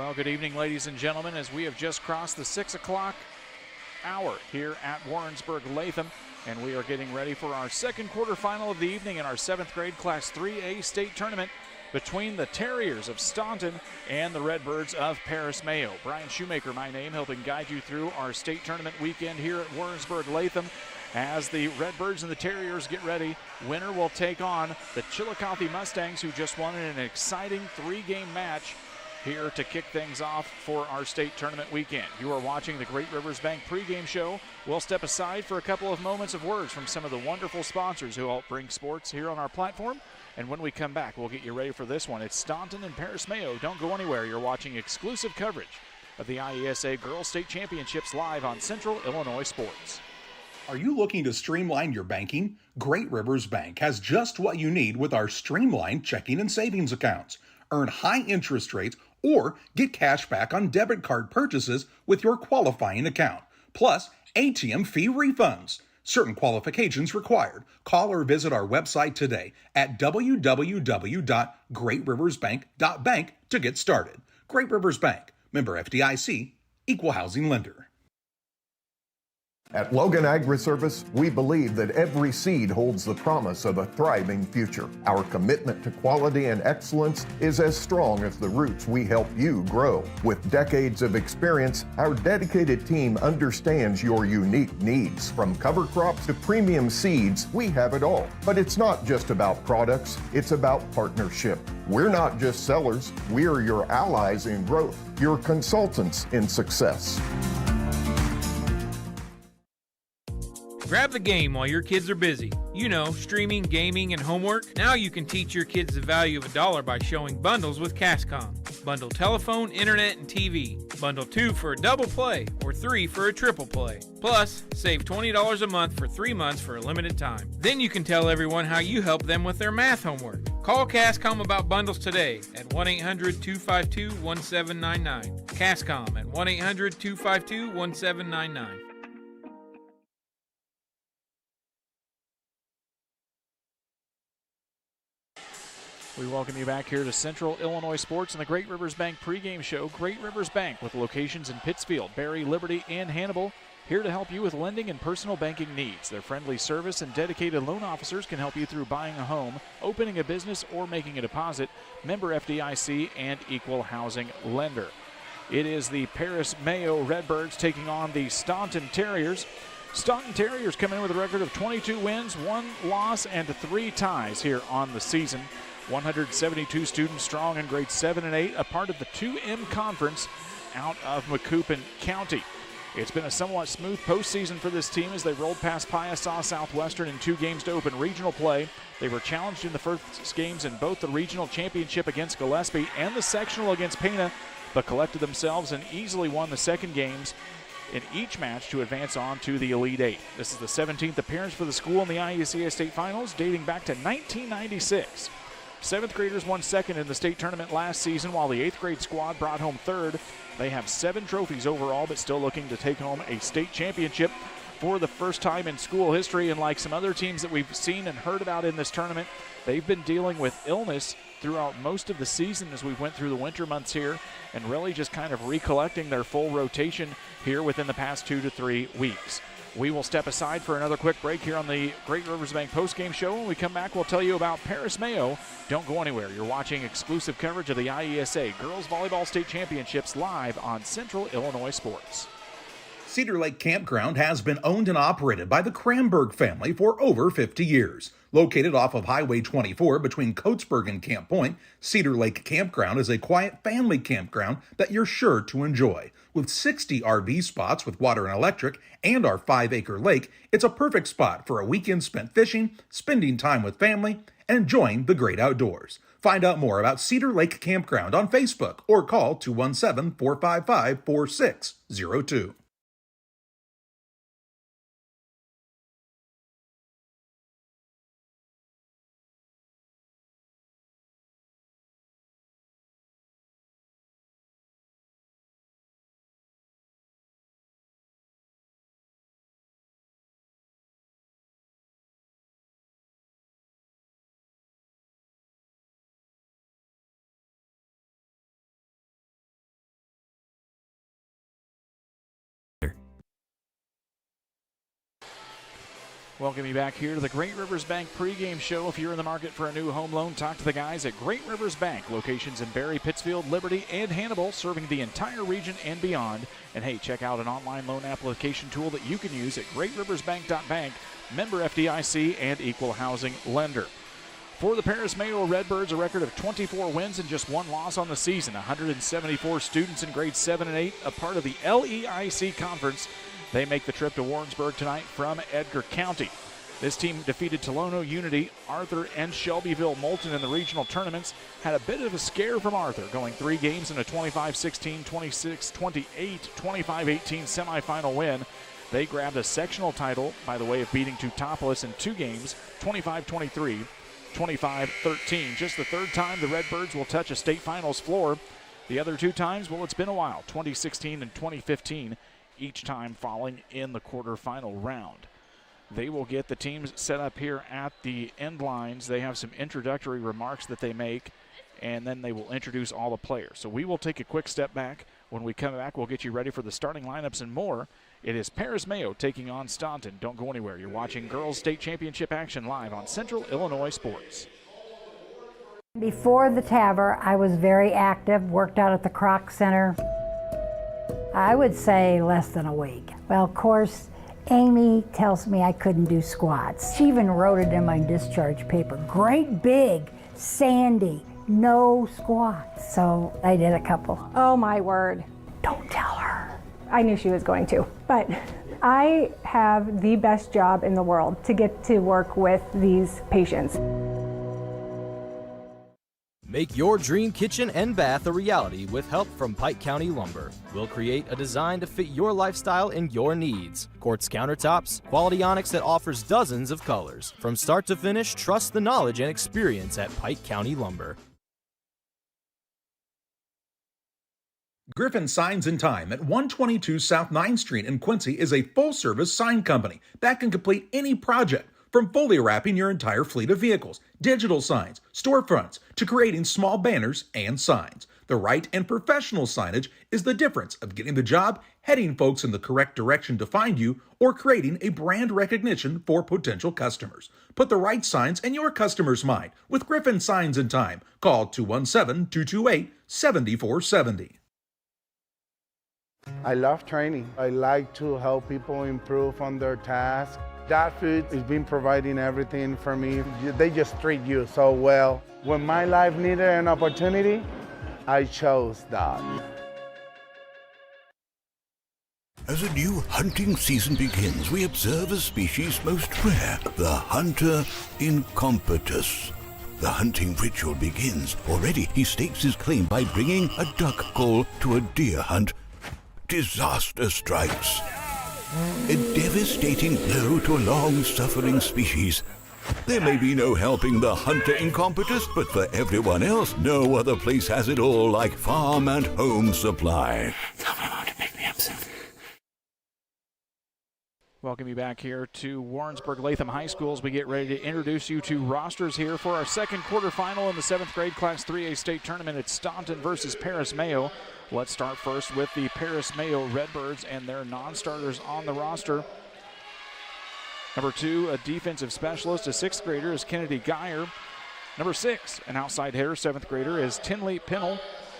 Well, good evening, ladies and gentlemen, as we have just crossed the 6 o'clock hour here at Warrensburg-Latham, and we are getting ready for our second quarterfinal of the evening in our 7th grade Class 3A state tournament between the Terriers of Staunton and the Redbirds of Paris-Mayo. Brian Shoemaker, my name, helping guide you through our state tournament weekend here at Warrensburg-Latham. As the Redbirds and the Terriers get ready, winner will take on the Chillicothe Mustangs, who just won in an exciting 3-game match here to kick things off for our state tournament weekend. You are watching the Great Rivers Bank pregame show. We'll step aside for a couple of moments of words from some of the wonderful sponsors who help bring sports here on our platform. And when we come back, we'll get you ready for this one. It's Staunton and Paris-Mayo. Don't go anywhere. You're watching exclusive coverage of the IESA Girls State Championships live on Central Illinois Sports. Are you looking to streamline your banking? Great Rivers Bank has just what you need with our streamlined checking and savings accounts. Earn high interest rates or get cash back on debit card purchases with your qualifying account, plus ATM fee refunds. Certain qualifications required. Call or visit our website today at www.greatriversbank.bank to get started. Great Rivers Bank, member FDIC, equal housing lender. At Logan Agri-Service, we believe that every seed holds the promise of a thriving future. Our commitment to quality and excellence is as strong as the roots we help you grow. With decades of experience, our dedicated team understands your unique needs. From cover crops to premium seeds, we have it all. But it's not just about products, it's about partnership. We're not just sellers, we're your allies in growth, your consultants in success. Grab the game while your kids are busy. You know, streaming, gaming, and homework. Now you can teach your kids the value of $1 by showing bundles with Cascom. Bundle telephone, internet, and TV. Bundle 2 for a double play or 3 for a triple play. Plus, save $20 a month for 3 months for a limited time. Then you can tell everyone how you help them with their math homework. Call Cascom about bundles today at 1-800-252-1799. Cascom at 1-800-252-1799. We welcome you back here to Central Illinois Sports and the Great Rivers Bank pregame show. Great Rivers Bank, with locations in Pittsfield, Barry, Liberty, and Hannibal, here to help you with lending and personal banking needs. Their friendly service and dedicated loan officers can help you through buying a home, opening a business, or making a deposit. Member FDIC and equal housing lender. It is the Paris-Mayo Redbirds taking on the Staunton Terriers. Staunton Terriers come in with a record of 22 wins, 1 loss, and 3 ties here on the season. 172 students strong in grades 7 and 8, a part of the 2M Conference out of Macoupin County. It's been a somewhat smooth postseason for this team as they rolled past Piasaw Southwestern in 2 games to open regional play. They were challenged in the first games in both the regional championship against Gillespie and the sectional against Pana, but collected themselves and easily won the second games in each match to advance on to the Elite Eight. This is the 17th appearance for the school in the IESA State Finals, dating back to 1996. 7th graders won second in the state tournament last season, while the 8th grade squad brought home third. They have 7 trophies overall, but still looking to take home a state championship for the first time in school history. And like some other teams that we've seen and heard about in this tournament, they've been dealing with illness throughout most of the season as we went through the winter months here, and really just kind of recollecting their full rotation here within the past 2 to 3 weeks. We will step aside for another quick break here on the Great Rivers Bank postgame show. When we come back, we'll tell you about Paris-Mayo. Don't go anywhere. You're watching exclusive coverage of the IESA Girls Volleyball State Championships live on Central Illinois Sports. Cedar Lake Campground has been owned and operated by the Kramberg family for over 50 years. Located off of Highway 24 between Coatesburg and Camp Point, Cedar Lake Campground is a quiet family campground that you're sure to enjoy. With 60 RV spots with water and electric and our 5-acre lake, it's a perfect spot for a weekend spent fishing, spending time with family, and enjoying the great outdoors. Find out more about Cedar Lake Campground on Facebook or call 217-455-4602. Welcome you back here to the Great Rivers Bank pregame show. If you're in the market for a new home loan, talk to the guys at Great Rivers Bank. Locations in Barry, Pittsfield, Liberty, and Hannibal, serving the entire region and beyond. And hey, check out an online loan application tool that you can use at greatriversbank.bank, member FDIC, and equal housing lender. For the Paris Mayo Redbirds, a record of 24 wins and just 1 loss on the season. 174 students in grades 7 and 8, a part of the LEIC conference. They make the trip to Warrensburg tonight from Edgar County. This team defeated Tolono Unity, Arthur, and Shelbyville Moulton in the regional tournaments. Had a bit of a scare from Arthur, going 3 games in a 25-16, 26-28, 25-18 semifinal win. They grabbed a sectional title by the way of beating Teutopolis in 2 games, 25-23, 25-13. Just the 3rd time the Redbirds will touch a state finals floor. The other 2 times, well, it's been a while, 2016 and 2015. Each time falling in the quarterfinal round. They will get the teams set up here at the end lines. They have some introductory remarks that they make, and then they will introduce all the players. So we will take a quick step back. When we come back, we'll get you ready for the starting lineups and more. It is Paris Mayo taking on Staunton. Don't go anywhere. You're watching Girls State Championship action live on Central Illinois Sports. Before the TAVR, I was very active, worked out at the Croc Center. I would say less than a week. Well, of course, Amy tells me I couldn't do squats. She even wrote it in my discharge paper. Great big, Sandy, no squats. So I did a couple. Oh my word. Don't tell her. I knew she was going to, but I have the best job in the world to get to work with these patients. Make your dream kitchen and bath a reality with help from Pike County Lumber. We'll create a design to fit your lifestyle and your needs. Quartz countertops, quality onyx that offers dozens of colors. From start to finish, trust the knowledge and experience at Pike County Lumber. Griffin Signs and Time at 122 South 9th Street in Quincy is a full-service sign company that can complete any project. From fully wrapping your entire fleet of vehicles, digital signs, storefronts, to creating small banners and signs. The right and professional signage is the difference of getting the job, heading folks in the correct direction to find you, or creating a brand recognition for potential customers. Put the right signs in your customer's mind with Griffin Signs and Time. Call 217-228-7470. I love training. I like to help people improve on their tasks. That food has been providing everything for me. They just treat you so well. When my life needed an opportunity, I chose that. As a new hunting season begins, we observe a species most rare, the hunter incompetus. The hunting ritual begins. Already he stakes his claim by bringing a duck call to a deer hunt. Disaster strikes. A devastating blow to a long-suffering species. There may be no helping the hunter incompetus, but for everyone else, no other place has it all like Farm and Home Supply. Tell my mom to pick me up soon. Welcome you back here to Warrensburg Latham High School as we get ready to introduce you to rosters here for our second quarterfinal in the 7th grade Class 3A state tournament. It's Staunton versus Paris Mayo. Let's start first with the Paris Mayo Redbirds and their non-starters on the roster. Number 2, a defensive specialist, a 6th grader, is Kennedy Geyer. Number 6, an outside hitter, 7th grader, is Tinley Pinnell.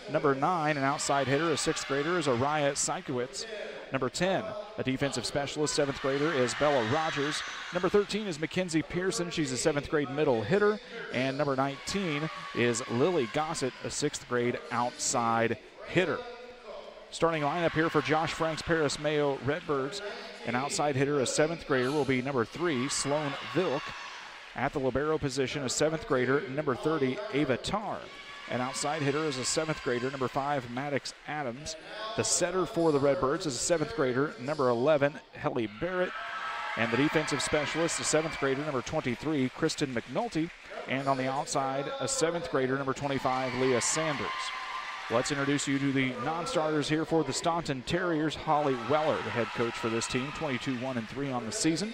Number 9, an outside hitter, a 6th grader, is Araya Sykowitz. Number 10, a defensive specialist, 7th grader, is Bella Rogers. Number 13 is Mackenzie Pearson. She's a 7th grade middle hitter. And number 19 is Lily Gossett, a 6th grade outside hitter. Starting lineup here for Josh Frank's Paris Mayo Redbirds. An outside hitter, a 7th grader, will be number 3, Sloan Vilk. At the libero position, a 7th grader, number 30, Ava Tarr. An outside hitter is a 7th grader, number 5, Maddox Adams. The setter for the Redbirds is a 7th grader, number 11, Helly Barrett. And the defensive specialist, a 7th grader, number 23, Kristen McNulty. And on the outside, a 7th grader, number 25, Leah Sanders. Let's introduce you to the non-starters here for the Staunton Terriers. Holly Weller, the head coach for this team, 22-1-3 on the season.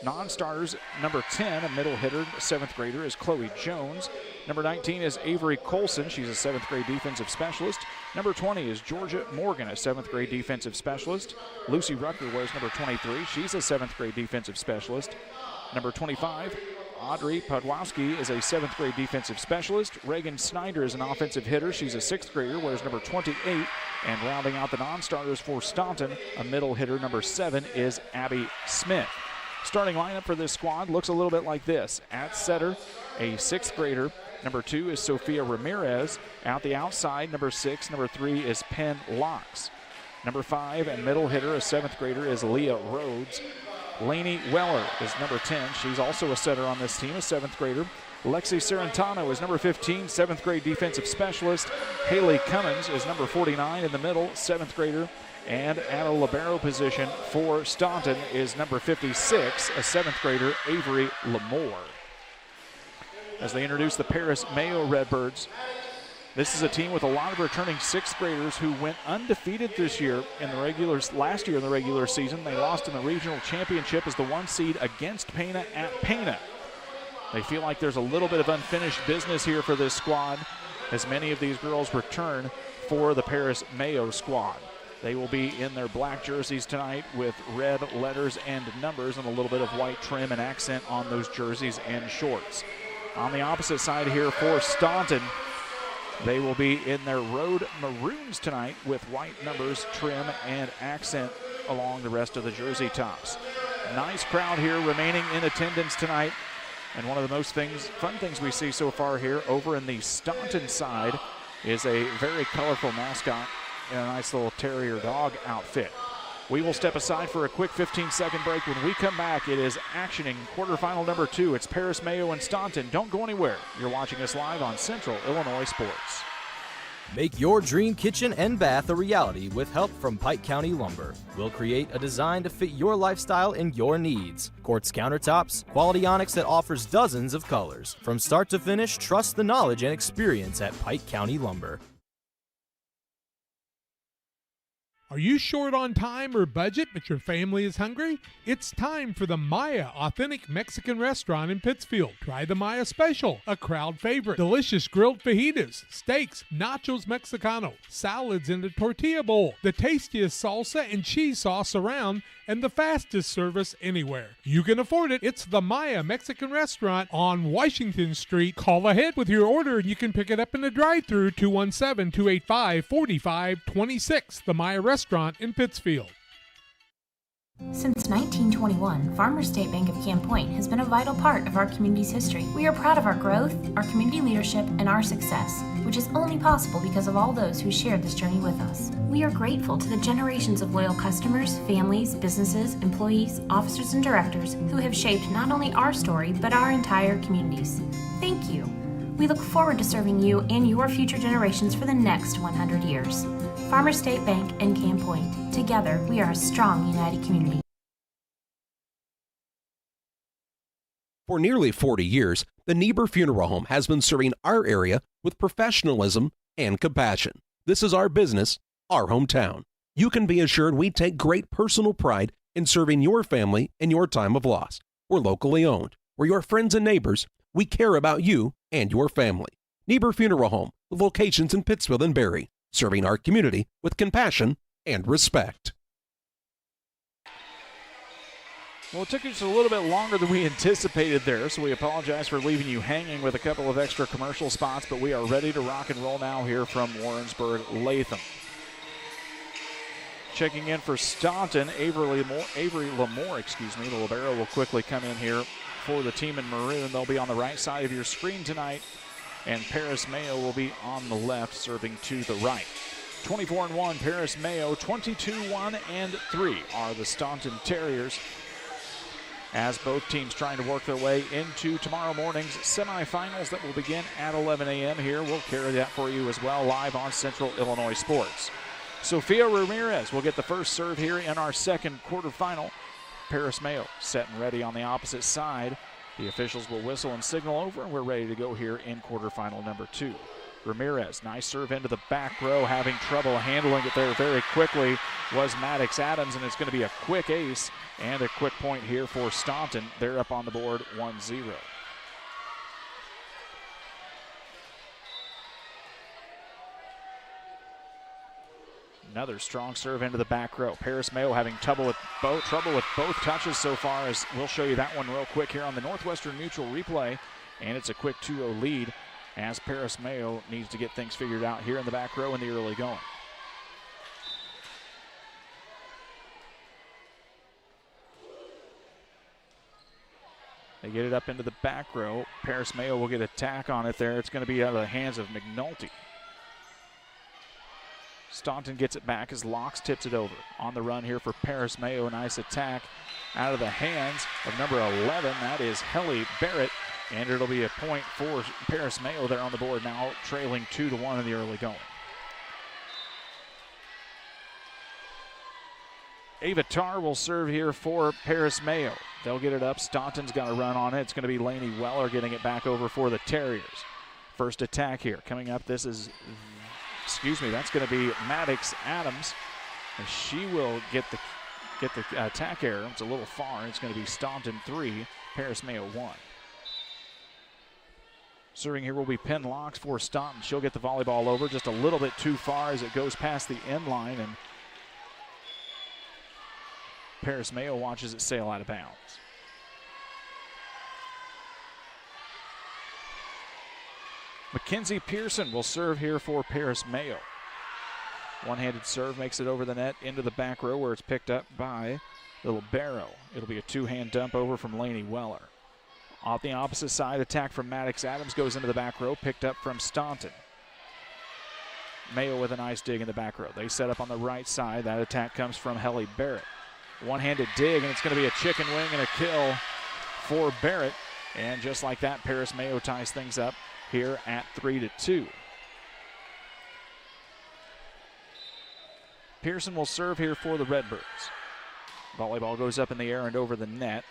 Non-starters, number 10, a middle hitter, 7th grader, is Chloe Jones. Number 19 is Avery Colson. She's a 7th grade defensive specialist. Number 20 is Georgia Morgan, a 7th grade defensive specialist. Lucy Rucker wears number 23. She's a 7th grade defensive specialist. Number 25, Audrey Podwowski is a 7th grade defensive specialist. Reagan Snyder is an offensive hitter. She's a 6th grader, wears number 28. And rounding out the non-starters for Staunton, a middle hitter, number 7, is Abby Smith. Starting lineup for this squad looks a little bit like this. At setter, a 6th grader. Number 2 is Sophia Ramirez. Out the outside, number 6. Number 3 is Penn Locks. Number 5 and middle hitter, a 7th grader, is Leah Rhodes. Lainey Weller is number 10. She's also a setter on this team, a 7th grader. Lexi Serrentano is number 15, 7th grade defensive specialist. Haley Cummins is number 49 in the middle, 7th grader. And at a libero position for Staunton is number 56, a 7th grader, Avery Lamore. As they introduce the Paris Mayo Redbirds, this is a team with a lot of returning 6th graders who went undefeated this year in the last year in the regular season. They lost in the regional championship as the 1 seed against Pana at Pana. They feel like there's a little bit of unfinished business here for this squad as many of these girls return for the Paris Mayo squad. They will be in their black jerseys tonight with red letters and numbers and a little bit of white trim and accent on those jerseys and shorts. On the opposite side here for Staunton, they will be in their road maroons tonight with white numbers, trim, and accent along the rest of the jersey tops. Nice crowd here remaining in attendance tonight. And one of the most fun things we see so far here over in the Staunton side is a very colorful mascot in a nice little terrier dog outfit. We will step aside for a quick 15-second break. When we come back, it is actioning quarterfinal number 2. It's Paris Mayo and Staunton. Don't go anywhere. You're watching us live on Central Illinois Sports. Make your dream kitchen and bath a reality with help from Pike County Lumber. We'll create a design to fit your lifestyle and your needs. Quartz countertops, quality onyx that offers dozens of colors. From start to finish, trust the knowledge and experience at Pike County Lumber. Are you short on time or budget, but your family is hungry? It's time for the Maya Authentic Mexican Restaurant in Pittsfield. Try the Maya Special, a crowd favorite. Delicious grilled fajitas, steaks, nachos mexicano, salads in a tortilla bowl, the tastiest salsa and cheese sauce around, and the fastest service anywhere. You can afford it. It's the Maya Mexican Restaurant on Washington Street. Call ahead with your order and you can pick it up in the drive-thru, 217-285-4526. The Maya Restaurant in Pittsfield. Since 1921, Farmers State Bank of Camp Point has been a vital part of our community's history. We are proud of our growth, our community leadership, and our success, which is only possible because of all those who shared this journey with us. We are grateful to the generations of loyal customers, families, businesses, employees, officers, and directors who have shaped not only our story, but our entire communities. Thank you. We look forward to serving you and your future generations for the next 100 years. Farmers State Bank and Camp Point. Together, we are a strong, united community. For nearly 40 years, the Niebuhr Funeral Home has been serving our area with professionalism and compassion. This is our business, our hometown. You can be assured we take great personal pride in serving your family in your time of loss. We're locally owned. We're your friends and neighbors. We care about you and your family. Niebuhr Funeral Home, with locations in Pittsfield and Barry, serving our community with compassion and respect. Well, it took us a little bit longer than we anticipated there, so we apologize for leaving you hanging with a couple of extra commercial spots, but we are ready to rock and roll now here from Warrensburg Latham. Checking in for Staunton, Avery Lamore, the libero will quickly come in here for the team in maroon. They'll be on the right side of your screen tonight, and Paris Mayo will be on the left, serving to the right. 24-1 Paris Mayo, 22-1-3 are the Staunton Terriers, as both teams trying to work their way into tomorrow morning's semifinals that will begin at 11 a.m. here. We'll carry that for you as well live on Central Illinois Sports. Sophia Ramirez will get the first serve here in our second quarterfinal. Paris Mayo set and ready on the opposite side. The officials will whistle and signal over, and we're ready to go here in quarterfinal number 2. Ramirez, nice serve into the back row, having trouble handling it there very quickly was Maddox Adams, and it's going to be a quick ace and a quick point here for Staunton. They're up on the board 1-0. Another strong serve into the back row. Paris Mayo having trouble with both touches so far, as we'll show you that one real quick here on the Northwestern Mutual replay. And it's a quick 2-0 lead as Paris Mayo needs to get things figured out here in the back row in the early going. They get it up into the back row. Paris Mayo will get a tack on it there. It's going to be out of the hands of McNulty. Staunton gets it back as Locks tips it over. On the run here for Paris Mayo. Nice attack out of the hands of number 11. That is Helly Barrett. And it'll be a point for Paris Mayo there on the board now, trailing 2-1 in the early going. Ava Tarr will serve here for Paris Mayo. They'll get it up. Staunton's got a run on it. It's going to be Lainey Weller getting it back over for the Terriers. First attack here. Coming up, that's going to be Maddox Adams. And she will get the attack error. It's a little far. It's going to be Staunton 3, Paris Mayo 1. Serving here will be Penn Locks for Staunton. She'll get the volleyball over just a little bit too far as it goes past the end line, and Paris Mayo watches it sail out of bounds. Mackenzie Pearson will serve here for Paris Mayo. One-handed serve makes it over the net into the back row where it's picked up by Little Barrow. It'll be a two-hand dump over from Lainey Weller. Off the opposite side, attack from Maddox Adams goes into the back row, picked up from Staunton. Mayo with a nice dig in the back row. They set up on the right side. That attack comes from Helly Barrett. One-handed dig, and it's going to be a chicken wing and a kill for Barrett. And just like that, Paris Mayo ties things up here at 3-2. Pearson will serve here for the Redbirds. Volleyball goes up in the air and over the net.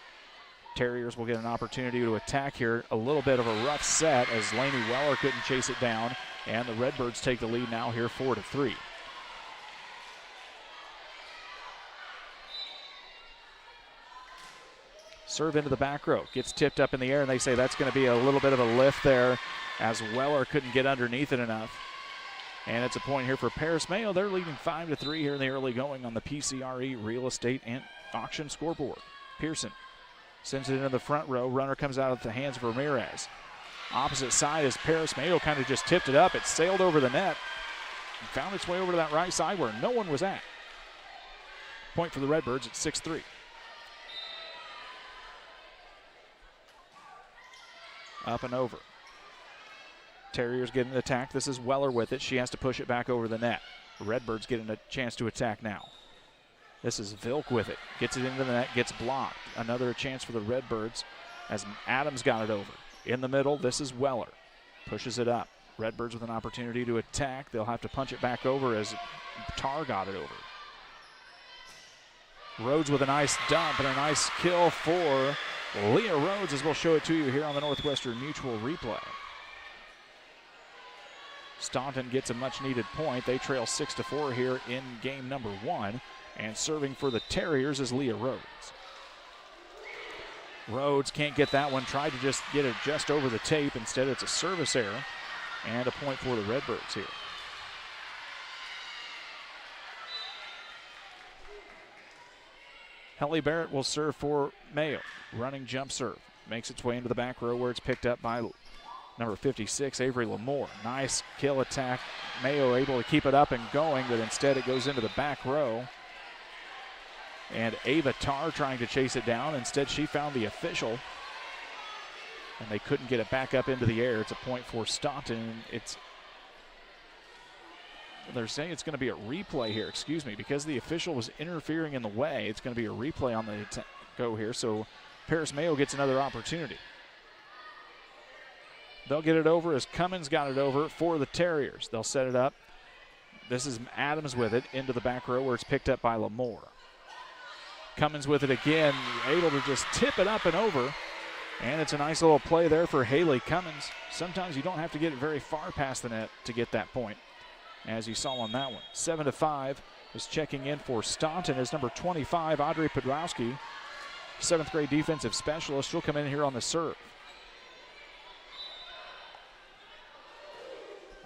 Terriers will get an opportunity to attack here. A little bit of a rough set as Lainey Weller couldn't chase it down, and the Redbirds take the lead now here 4-3. Serve into the back row. Gets tipped up in the air, and they say that's going to be a little bit of a lift there as Weller couldn't get underneath it enough. And it's a point here for Paris Mayo. They're leading 5-3 here in the early going on the PCRE Real Estate and Auction scoreboard. Pearson sends it into the front row. Runner comes out at the hands of Ramirez. Opposite side as Paris Mayo kind of just tipped it up. It sailed over the net and found its way over to that right side where no one was at. Point for the Redbirds at 6-3. Up and over. Terriers getting an attack. This is Weller with it. She has to push it back over the net. Redbirds getting a chance to attack now. This is Vilk with it. Gets it into the net, gets blocked. Another chance for the Redbirds as Adams got it over. In the middle, this is Weller. Pushes it up. Redbirds with an opportunity to attack. They'll have to punch it back over as Tarr got it over. Rhodes with a nice dump and a nice kill for Leah Rhodes, as we'll show it to you here on the Northwestern Mutual replay. Staunton gets a much-needed point. They trail 6-4 here in game number 1. And serving for the Terriers is Leah Rhodes. Rhodes can't get that one. Tried to just get it just over the tape. Instead, it's a service error. And a point for the Redbirds here. Helly Barrett will serve for Mayo. Running jump serve. Makes its way into the back row where it's picked up by number 56, Avery Lamore. Nice kill attack. Mayo able to keep it up and going, but instead it goes into the back row. And Ava Tarr trying to chase it down. Instead, she found the official, and they couldn't get it back up into the air. It's a point for Staunton. They're saying it's going to be a replay here, because the official was interfering in the way. It's going to be a replay on the go here, so Paris Mayo gets another opportunity. They'll get it over as Cummins got it over for the Terriers. They'll set it up. This is Adams with it into the back row where it's picked up by Lamore. Cummins with it again, able to just tip it up and over. And it's a nice little play there for Haley Cummins. Sometimes you don't have to get it very far past the net to get that point, as you saw on that one. 7-5 is checking in for Staunton as number 25, Audrey Podrowski, 7th grade defensive specialist. She'll come in here on the serve.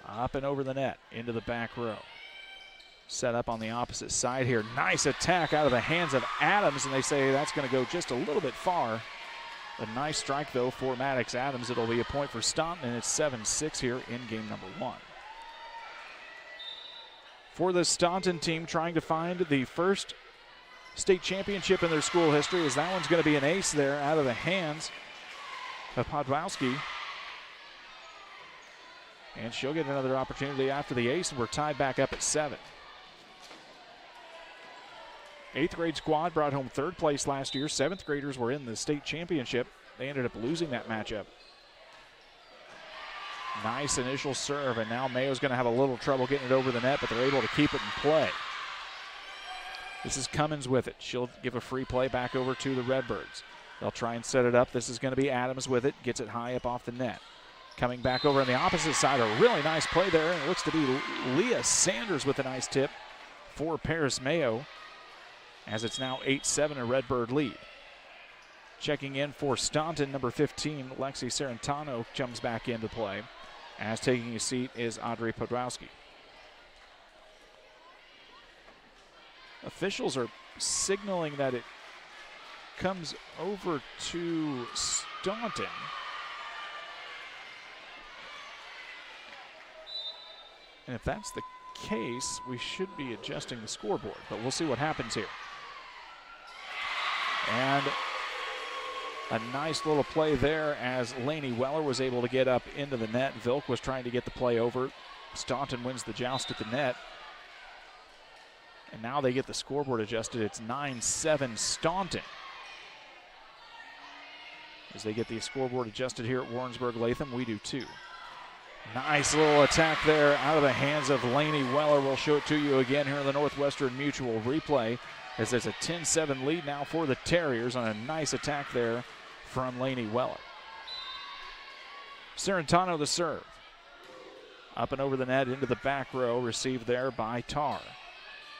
Up and over the net into the back row. set up on the opposite side here. Nice attack out of the hands of Adams, and they say that's going to go just a little bit far. A nice strike, though, for Maddox Adams. It'll be a point for Staunton, and it's 7-6 here in game number 1. For the Staunton team, trying to find the first state championship in their school history, as that one's going to be an ace there out of the hands of Podwowski. And she'll get another opportunity after the ace, and we're tied back up at 7. 8th grade squad brought home 3rd place last year. 7th graders were in the state championship. They ended up losing that matchup. Nice initial serve, and now Mayo's going to have a little trouble getting it over the net, but they're able to keep it in play. This is Cummins with it. She'll give a free play back over to the Redbirds. They'll try and set it up. This is going to be Adams with it. Gets it high up off the net. Coming back over on the opposite side, a really nice play there, and it looks to be Leah Sanders with a nice tip for Paris Mayo, as it's now 8-7, a Redbird lead. Checking in for Staunton, number 15, Lexi Serentano comes back into play. As taking a seat is Audrey Podwowski. Officials are signaling that it comes over to Staunton. And if that's the case, we should be adjusting the scoreboard, but we'll see what happens here. And a nice little play there as Lainey Weller was able to get up into the net. Vilk was trying to get the play over. Staunton wins the joust at the net. And now they get the scoreboard adjusted. It's 9-7 Staunton, as they get the scoreboard adjusted here at Warrensburg-Latham. We do too. Nice little attack there out of the hands of Lainey Weller. We'll show it to you again here in the Northwestern Mutual replay, as there's a 10-7 lead now for the Terriers on a nice attack there from Lainey Weller. Serentano the serve. Up and over the net into the back row, received there by Tarr.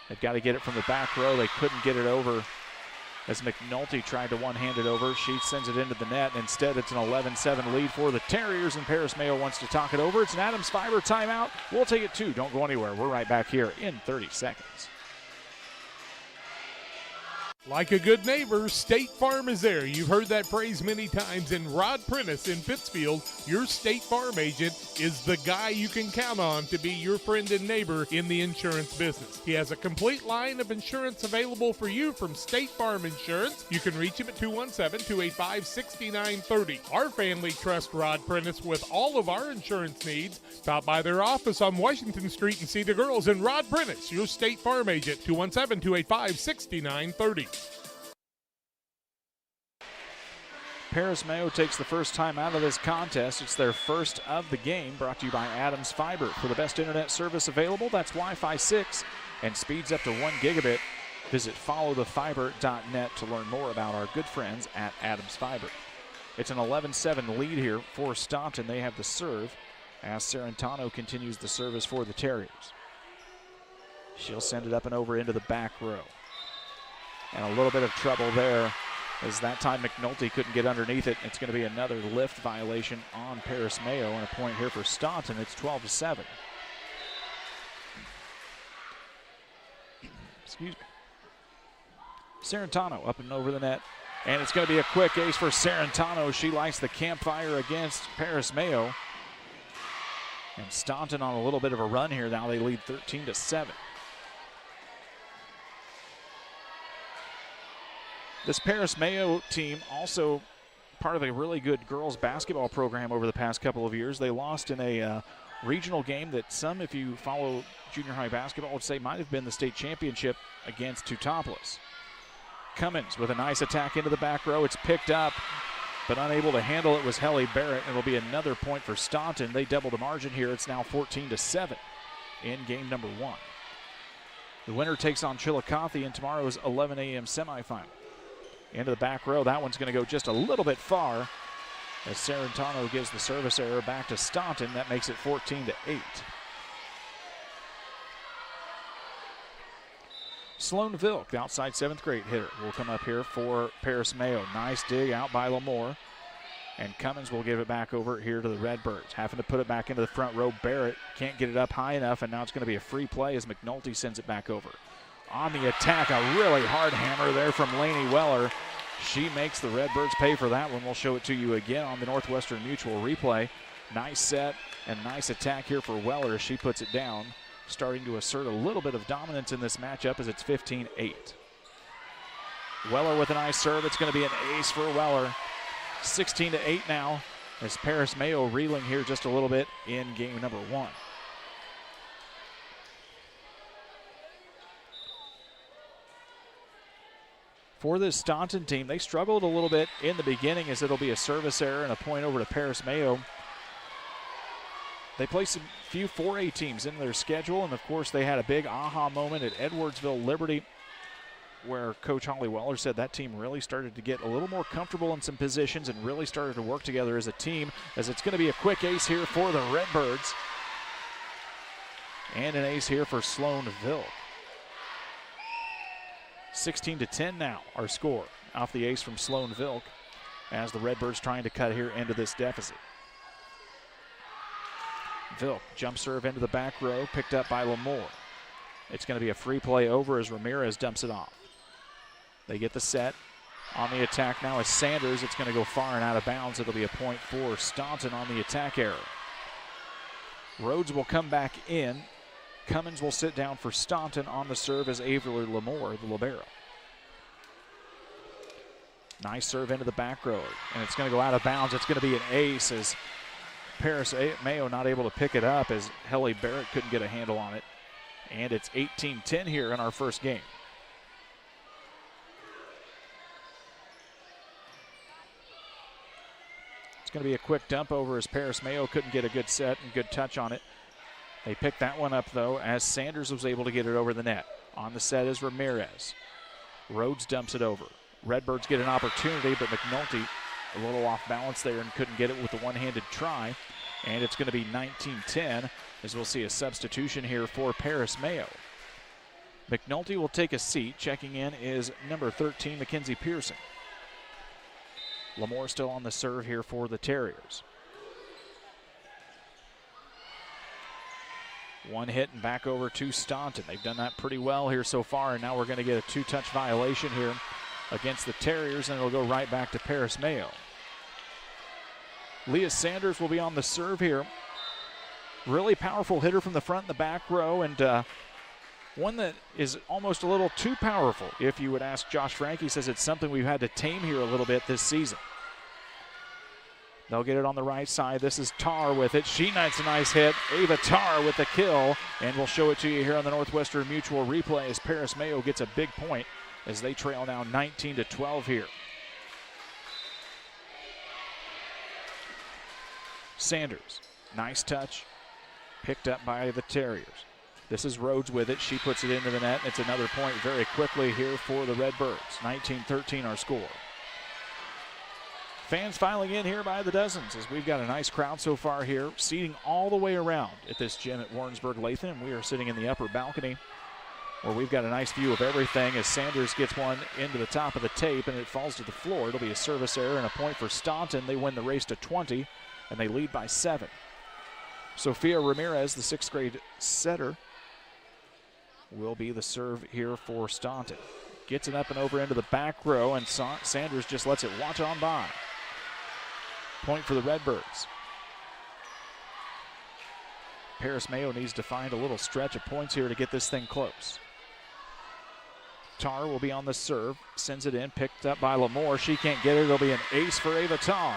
They've got to get it from the back row. They couldn't get it over as McNulty tried to one-hand it over. She sends it into the net. Instead, it's an 11-7 lead for the Terriers, and Paris Mayo wants to talk it over. It's an Adams Fiber timeout. We'll take it too. Don't go anywhere. We're right back here in 30 seconds. Like a good neighbor, State Farm is there. You've heard that phrase many times. And Rod Prentice in Pittsfield, your State Farm agent, is the guy you can count on to be your friend and neighbor in the insurance business. He has a complete line of insurance available for you from State Farm Insurance. You can reach him at 217-285-6930. Our family trusts Rod Prentice with all of our insurance needs. Stop by their office on Washington Street and see the girls. And Rod Prentice, your State Farm agent, 217-285-6930. Paris Mayo takes the first time out of this contest. It's their first of the game, brought to you by Adams Fiber. For the best internet service available, that's Wi-Fi 6 and speeds up to 1 gigabit. Visit followthefiber.net to learn more about our good friends at Adams Fiber. It's an 11-7 lead here for Staunton. They have the serve as Serentano continues the service for the Terriers. She'll send it up and over into the back row. And a little bit of trouble there, as that time McNulty couldn't get underneath it. It's going to be another lift violation on Paris Mayo, and a point here for Staunton. It's 12-7. Excuse me. Serentano up and over the net, and it's going to be a quick ace for Serentano. She lights the campfire against Paris Mayo. And Staunton on a little bit of a run here. Now they lead 13-7. This Paris Mayo team also part of a really good girls basketball program over the past couple of years. They lost in a regional game that some, if you follow junior high basketball, would say might have been the state championship against Teutopolis. Cummins with a nice attack into the back row. It's picked up, but unable to handle it was Helly Barrett. It'll be another point for Staunton. They double the margin here. It's now 14-7 in game number 1. The winner takes on Chillicothe in tomorrow's 11 a.m. semifinal. Into the back row. That one's going to go just a little bit far as Serentano gives the service error back to Staunton. That makes it 14-8. Sloan Vilk, the outside 7th grade hitter, will come up here for Paris Mayo. Nice dig out by Lamore. And Cummins will give it back over here to the Redbirds. Having to put it back into the front row. Barrett can't get it up high enough, and now it's going to be a free play as McNulty sends it back over. On the attack, a really hard hammer there from Lainey Weller. She makes the Redbirds pay for that one. We'll show it to you again on the Northwestern Mutual replay. Nice set and nice attack here for Weller as she puts it down. Starting to assert a little bit of dominance in this matchup as it's 15-8. Weller with a nice serve. It's going to be an ace for Weller. 16-8 now as Paris Mayo reeling here just a little bit in game number 1. For this Staunton team, they struggled a little bit in the beginning as it'll be a service error and a point over to Paris Mayo. They play some few 4A teams in their schedule, and of course they had a big aha moment at Edwardsville Liberty, where Coach Holly Weller said that team really started to get a little more comfortable in some positions and really started to work together as a team, as it's going to be a quick ace here for the Redbirds. And an ace here for Sloan-Vilk. 16-10 now, our score off the ace from Sloan-Vilk as the Redbirds trying to cut here into this deficit. Vilk jump serve into the back row, picked up by Lamore. It's going to be a free play over as Ramirez dumps it off. They get the set. On the attack now is Sanders. It's going to go far and out of bounds. It'll be a point for Staunton on the attack error. Rhodes will come back in. Cummins will sit down for Staunton. On the serve is Avery Lamore, the libero. Nice serve into the back row, and it's going to go out of bounds. It's going to be an ace as Paris Mayo not able to pick it up as Helly Barrett couldn't get a handle on it. And it's 18-10 here in our first game. It's going to be a quick dump over as Paris Mayo couldn't get a good set and good touch on it. They picked that one up, though, as Sanders was able to get it over the net. On the set is Ramirez. Rhodes dumps it over. Redbirds get an opportunity, but McNulty a little off balance there and couldn't get it with the one-handed try. And it's going to be 19-10 as we'll see a substitution here for Paris Mayo. McNulty will take a seat. Checking in is number 13, Mackenzie Pearson. Lamore still on the serve here for the Terriers. One hit and back over to Staunton. They've done that pretty well here so far, and now we're going to get a two-touch violation here against the Terriers, and it'll go right back to Paris Mayo. Leah Sanders will be on the serve here. Really powerful hitter from the front and the back row, and one that is almost a little too powerful, if you would ask Josh Frank. He says it's something we've had to tame here a little bit this season. They'll get it on the right side. This is Tar with it. She gets a nice hit. Ava Tar with the kill, and we'll show it to you here on the Northwestern Mutual replay as Paris Mayo gets a big point as they trail now 19-12 here. Sanders, nice touch, picked up by the Terriers. This is Rhodes with it. She puts it into the net. It's another point very quickly here for the Redbirds. 19-13 our score. Fans filing in here by the dozens as we've got a nice crowd so far here, seating all the way around at this gym at Warrensburg-Latham. We are sitting in the upper balcony where we've got a nice view of everything as Sanders gets one into the top of the tape and it falls to the floor. It'll be a service error and a point for Staunton. They win the race to 20 and they lead by 7. Sophia Ramirez, the 6th grade setter, will be the serve here for Staunton. Gets it up and over into the back row, and Sanders just lets it watch on by. Point for the Redbirds. Paris Mayo needs to find a little stretch of points here to get this thing close. Tar will be on the serve, sends it in, picked up by Lamore. She can't get it. It'll be an ace for Ava Tar.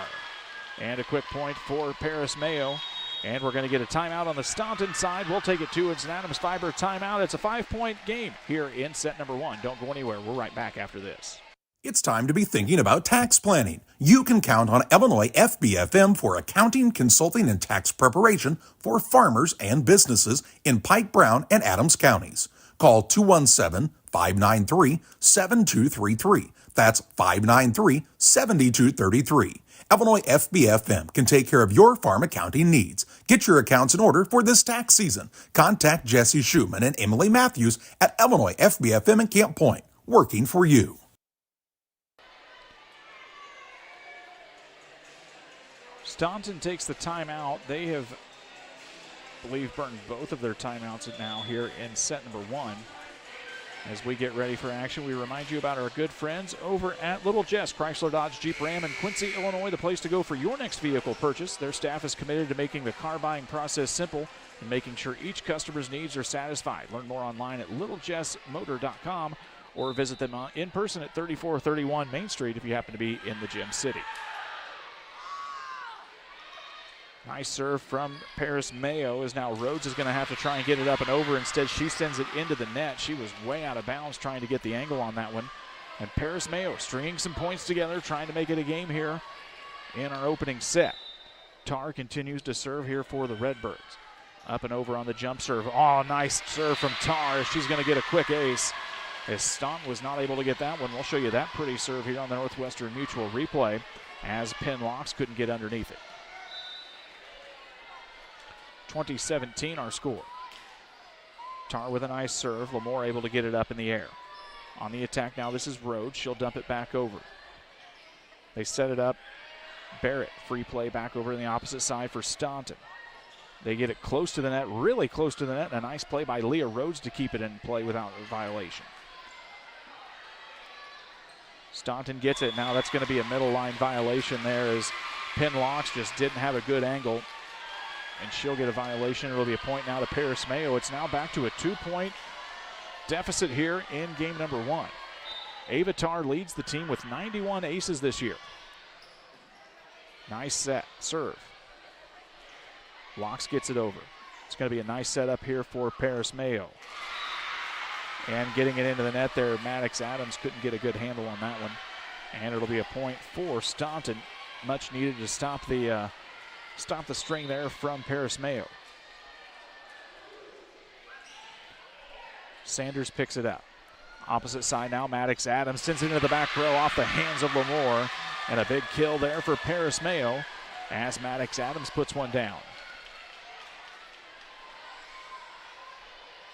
And a quick point for Paris Mayo. And we're going to get a timeout on the Staunton side. We'll take it to it's an Adams Fiber timeout. It's a 5-point game here in set number 1. Don't go anywhere. We're right back after this. It's time to be thinking about tax planning. You can count on Illinois FBFM for accounting, consulting, and tax preparation for farmers and businesses in Pike, Brown, and Adams counties. Call 217-593-7233. That's 593-7233. Illinois FBFM can take care of your farm accounting needs. Get your accounts in order for this tax season. Contact Jesse Schumann and Emily Matthews at Illinois FBFM in Camp Point, working for you. Staunton takes the timeout. They have, I believe, burned both of their timeouts now here in set number 1. As we get ready for action, we remind you about our good friends over at Little Jess Chrysler Dodge Jeep Ram in Quincy, Illinois, the place to go for your next vehicle purchase. Their staff is committed to making the car buying process simple and making sure each customer's needs are satisfied. Learn more online at littlejessmotor.com or visit them in person at 3431 Main Street if you happen to be in the Gem City. Nice serve from Paris Mayo, as now Rhodes is going to have to try and get it up and over. Instead, she sends it into the net. She was way out of bounds trying to get the angle on that one. And Paris Mayo stringing some points together, trying to make it a game here in our opening set. Tar continues to serve here for the Redbirds. Up and over on the jump serve. Oh, nice serve from Tar. She's going to get a quick ace. As Staunton was not able to get that one. We'll show you that pretty serve here on the Northwestern Mutual replay, as Penn Locks couldn't get underneath it. 20-17 our score. Tar with a nice serve. Lamore able to get it up in the air. On the attack now, this is Rhodes. She'll dump it back over. They set it up. Barrett, free play back over on the opposite side for Staunton. They get it close to the net, really close to the net, and a nice play by Leah Rhodes to keep it in play without a violation. Staunton gets it. Now that's going to be a middle line violation there, as Penn Locks just didn't have a good angle. And she'll get a violation. It'll be a point now to Paris Mayo. It's now back to a 2-point deficit here in game number 1. Ava Tar leads the team with 91 aces this year. Nice set, serve. Locks gets it over. It's going to be a nice setup here for Paris Mayo. And getting it into the net there, Maddox Adams couldn't get a good handle on that one. And it'll be a point for Staunton. Much needed to stop the string there from Paris Mayo. Sanders picks it up. Opposite side now, Maddox Adams sends it into the back row off the hands of Lamore. And a big kill there for Paris Mayo as Maddox Adams puts one down.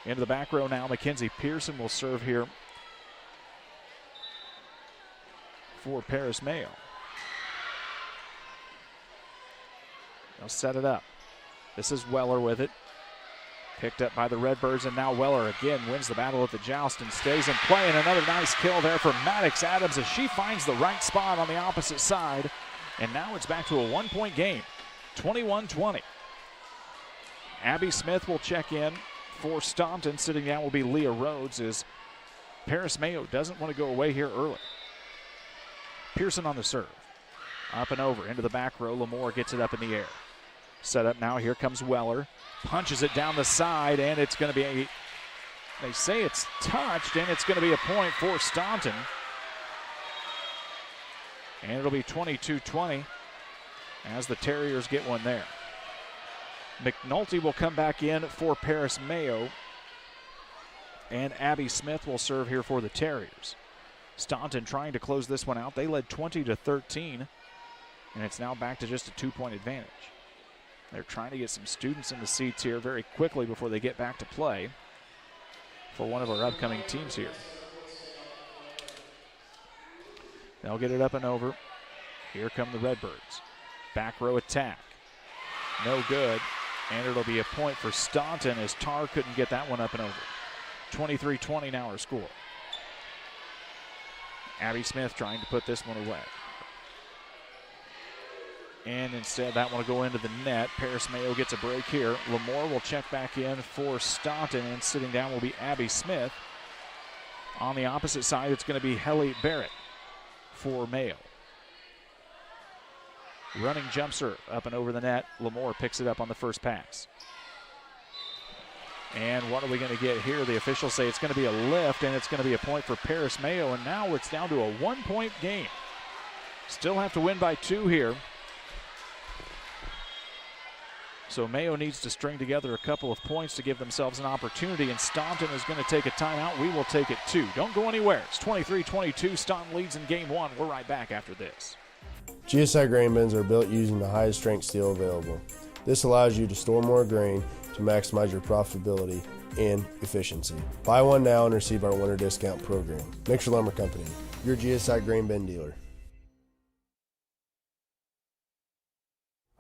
Into the back row now, Mackenzie Pearson will serve here for Paris Mayo. They'll set it up. This is Weller with it. Picked up by the Redbirds, and now Weller again wins the battle at the joust and stays in play. And another nice kill there for Maddox Adams as she finds the right spot on the opposite side. And now it's back to a 1-point game, 21-20. Abby Smith will check in for Staunton. Sitting down will be Leah Rhodes, as Paris Mayo doesn't want to go away here early. Pearson on the serve. Up and over into the back row. Lamore gets it up in the air. Set up now. Here comes Weller. Punches it down the side, and it's going to be they say it's touched, and it's going to be a point for Staunton. And it'll be 22-20 as the Terriers get one there. McNulty will come back in for Paris Mayo, and Abby Smith will serve here for the Terriers. Staunton trying to close this one out. They led 20-13, and it's now back to just a 2-point advantage. They're trying to get some students in the seats here very quickly before they get back to play for one of our upcoming teams here. They'll get it up and over. Here come the Redbirds. Back row attack. No good. And it'll be a point for Staunton as Tar couldn't get that one up and over. 23-20 now our score. Abby Smith trying to put this one away. And instead that one will go into the net. Paris Mayo gets a break here. Lamore will check back in for Staunton, and sitting down will be Abby Smith. On the opposite side, it's going to be Helly Barrett for Mayo. Running jump serve up and over the net. Lamore picks it up on the first pass. And what are we going to get here? The officials say it's going to be a lift, and it's going to be a point for Paris Mayo. And now it's down to a 1-point game. Still have to win by 2 here. So Mayo needs to string together a couple of points to give themselves an opportunity, and Staunton is going to take a timeout. We will take it too. Don't go anywhere. It's 23-22. Staunton leads in game 1. We're right back after this. GSI grain bins are built using the highest strength steel available. This allows you to store more grain to maximize your profitability and efficiency. Buy one now and receive our winter discount program. Mixer Lumber Company, your GSI grain bin dealer.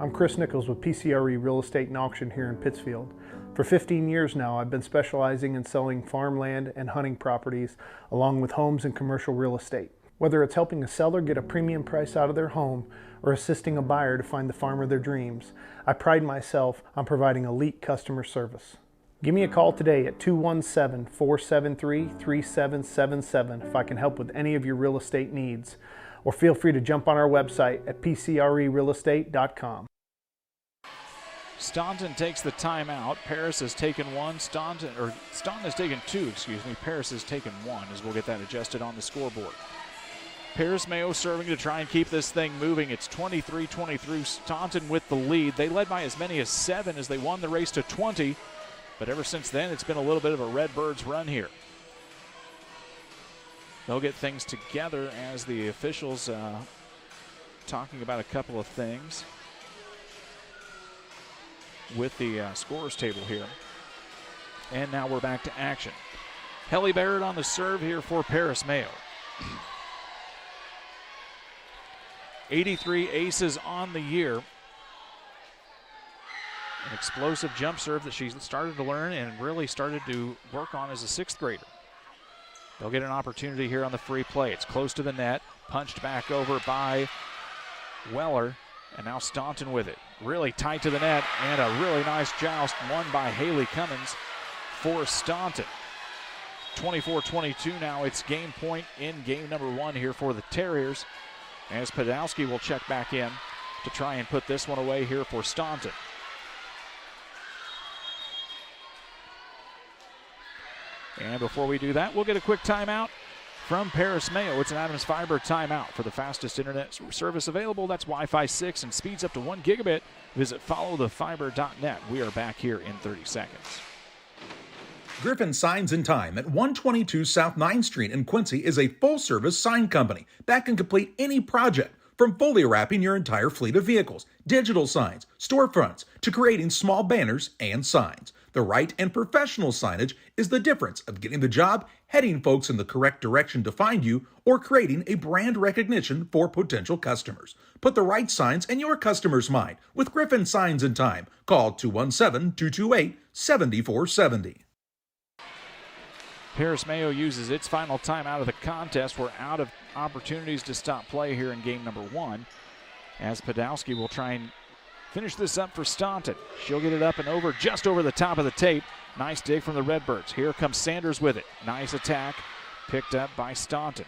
I'm Chris Nichols with PCRE Real Estate and Auction here in Pittsfield. For 15 years now, I've been specializing in selling farmland and hunting properties, along with homes and commercial real estate. Whether it's helping a seller get a premium price out of their home or assisting a buyer to find the farm of their dreams, I pride myself on providing elite customer service. Give me a call today at 217-473-3777 if I can help with any of your real estate needs, or feel free to jump on our website at pcrerealestate.com. Staunton takes the timeout. Paris has taken one. Staunton has taken two, Paris has taken one, as we'll get that adjusted on the scoreboard. Paris Mayo serving to try and keep this thing moving. It's 23-23. Staunton with the lead. They led by as many as 7 as they won the race to 20. But ever since then, it's been a little bit of a Redbirds run here. They'll get things together as the officials talking about a couple of things with the scorers table here. And now we're back to action. Helly Barrett on the serve here for Paris Mayo. 83 aces on the year. An explosive jump serve that she started to learn and really started to work on as a 6th grader. They'll get an opportunity here on the free play. It's close to the net, punched back over by Weller, and now Staunton with it. Really tight to the net, and a really nice joust won by Haley Cummins for Staunton. 24-22 now. It's game point in game number 1 here for the Terriers, as Podolsky will check back in to try and put this one away here for Staunton. And before we do that, we'll get a quick timeout from Paris Mayo. It's an Adams Fiber timeout for the fastest internet service available. That's Wi-Fi 6 and speeds up to 1 gigabit. Visit followthefiber.net. We are back here in 30 seconds. Griffin Signs and Time at 122 South 9th Street in Quincy is a full-service sign company that can complete any project, from fully wrapping your entire fleet of vehicles, digital signs, storefronts, to creating small banners and signs. The right and professional signage is the difference of getting the job, heading folks in the correct direction to find you, or creating a brand recognition for potential customers. Put the right signs in your customer's mind with Griffin Signs and Time. Call 217-228-7470. Paris Mayo uses its final time out of the contest. We're out of opportunities to stop play here in game number 1, as Podolsky will try and finish this up for Staunton. She'll get it up and over, just over the top of the tape. Nice dig from the Redbirds. Here comes Sanders with it. Nice attack, picked up by Staunton.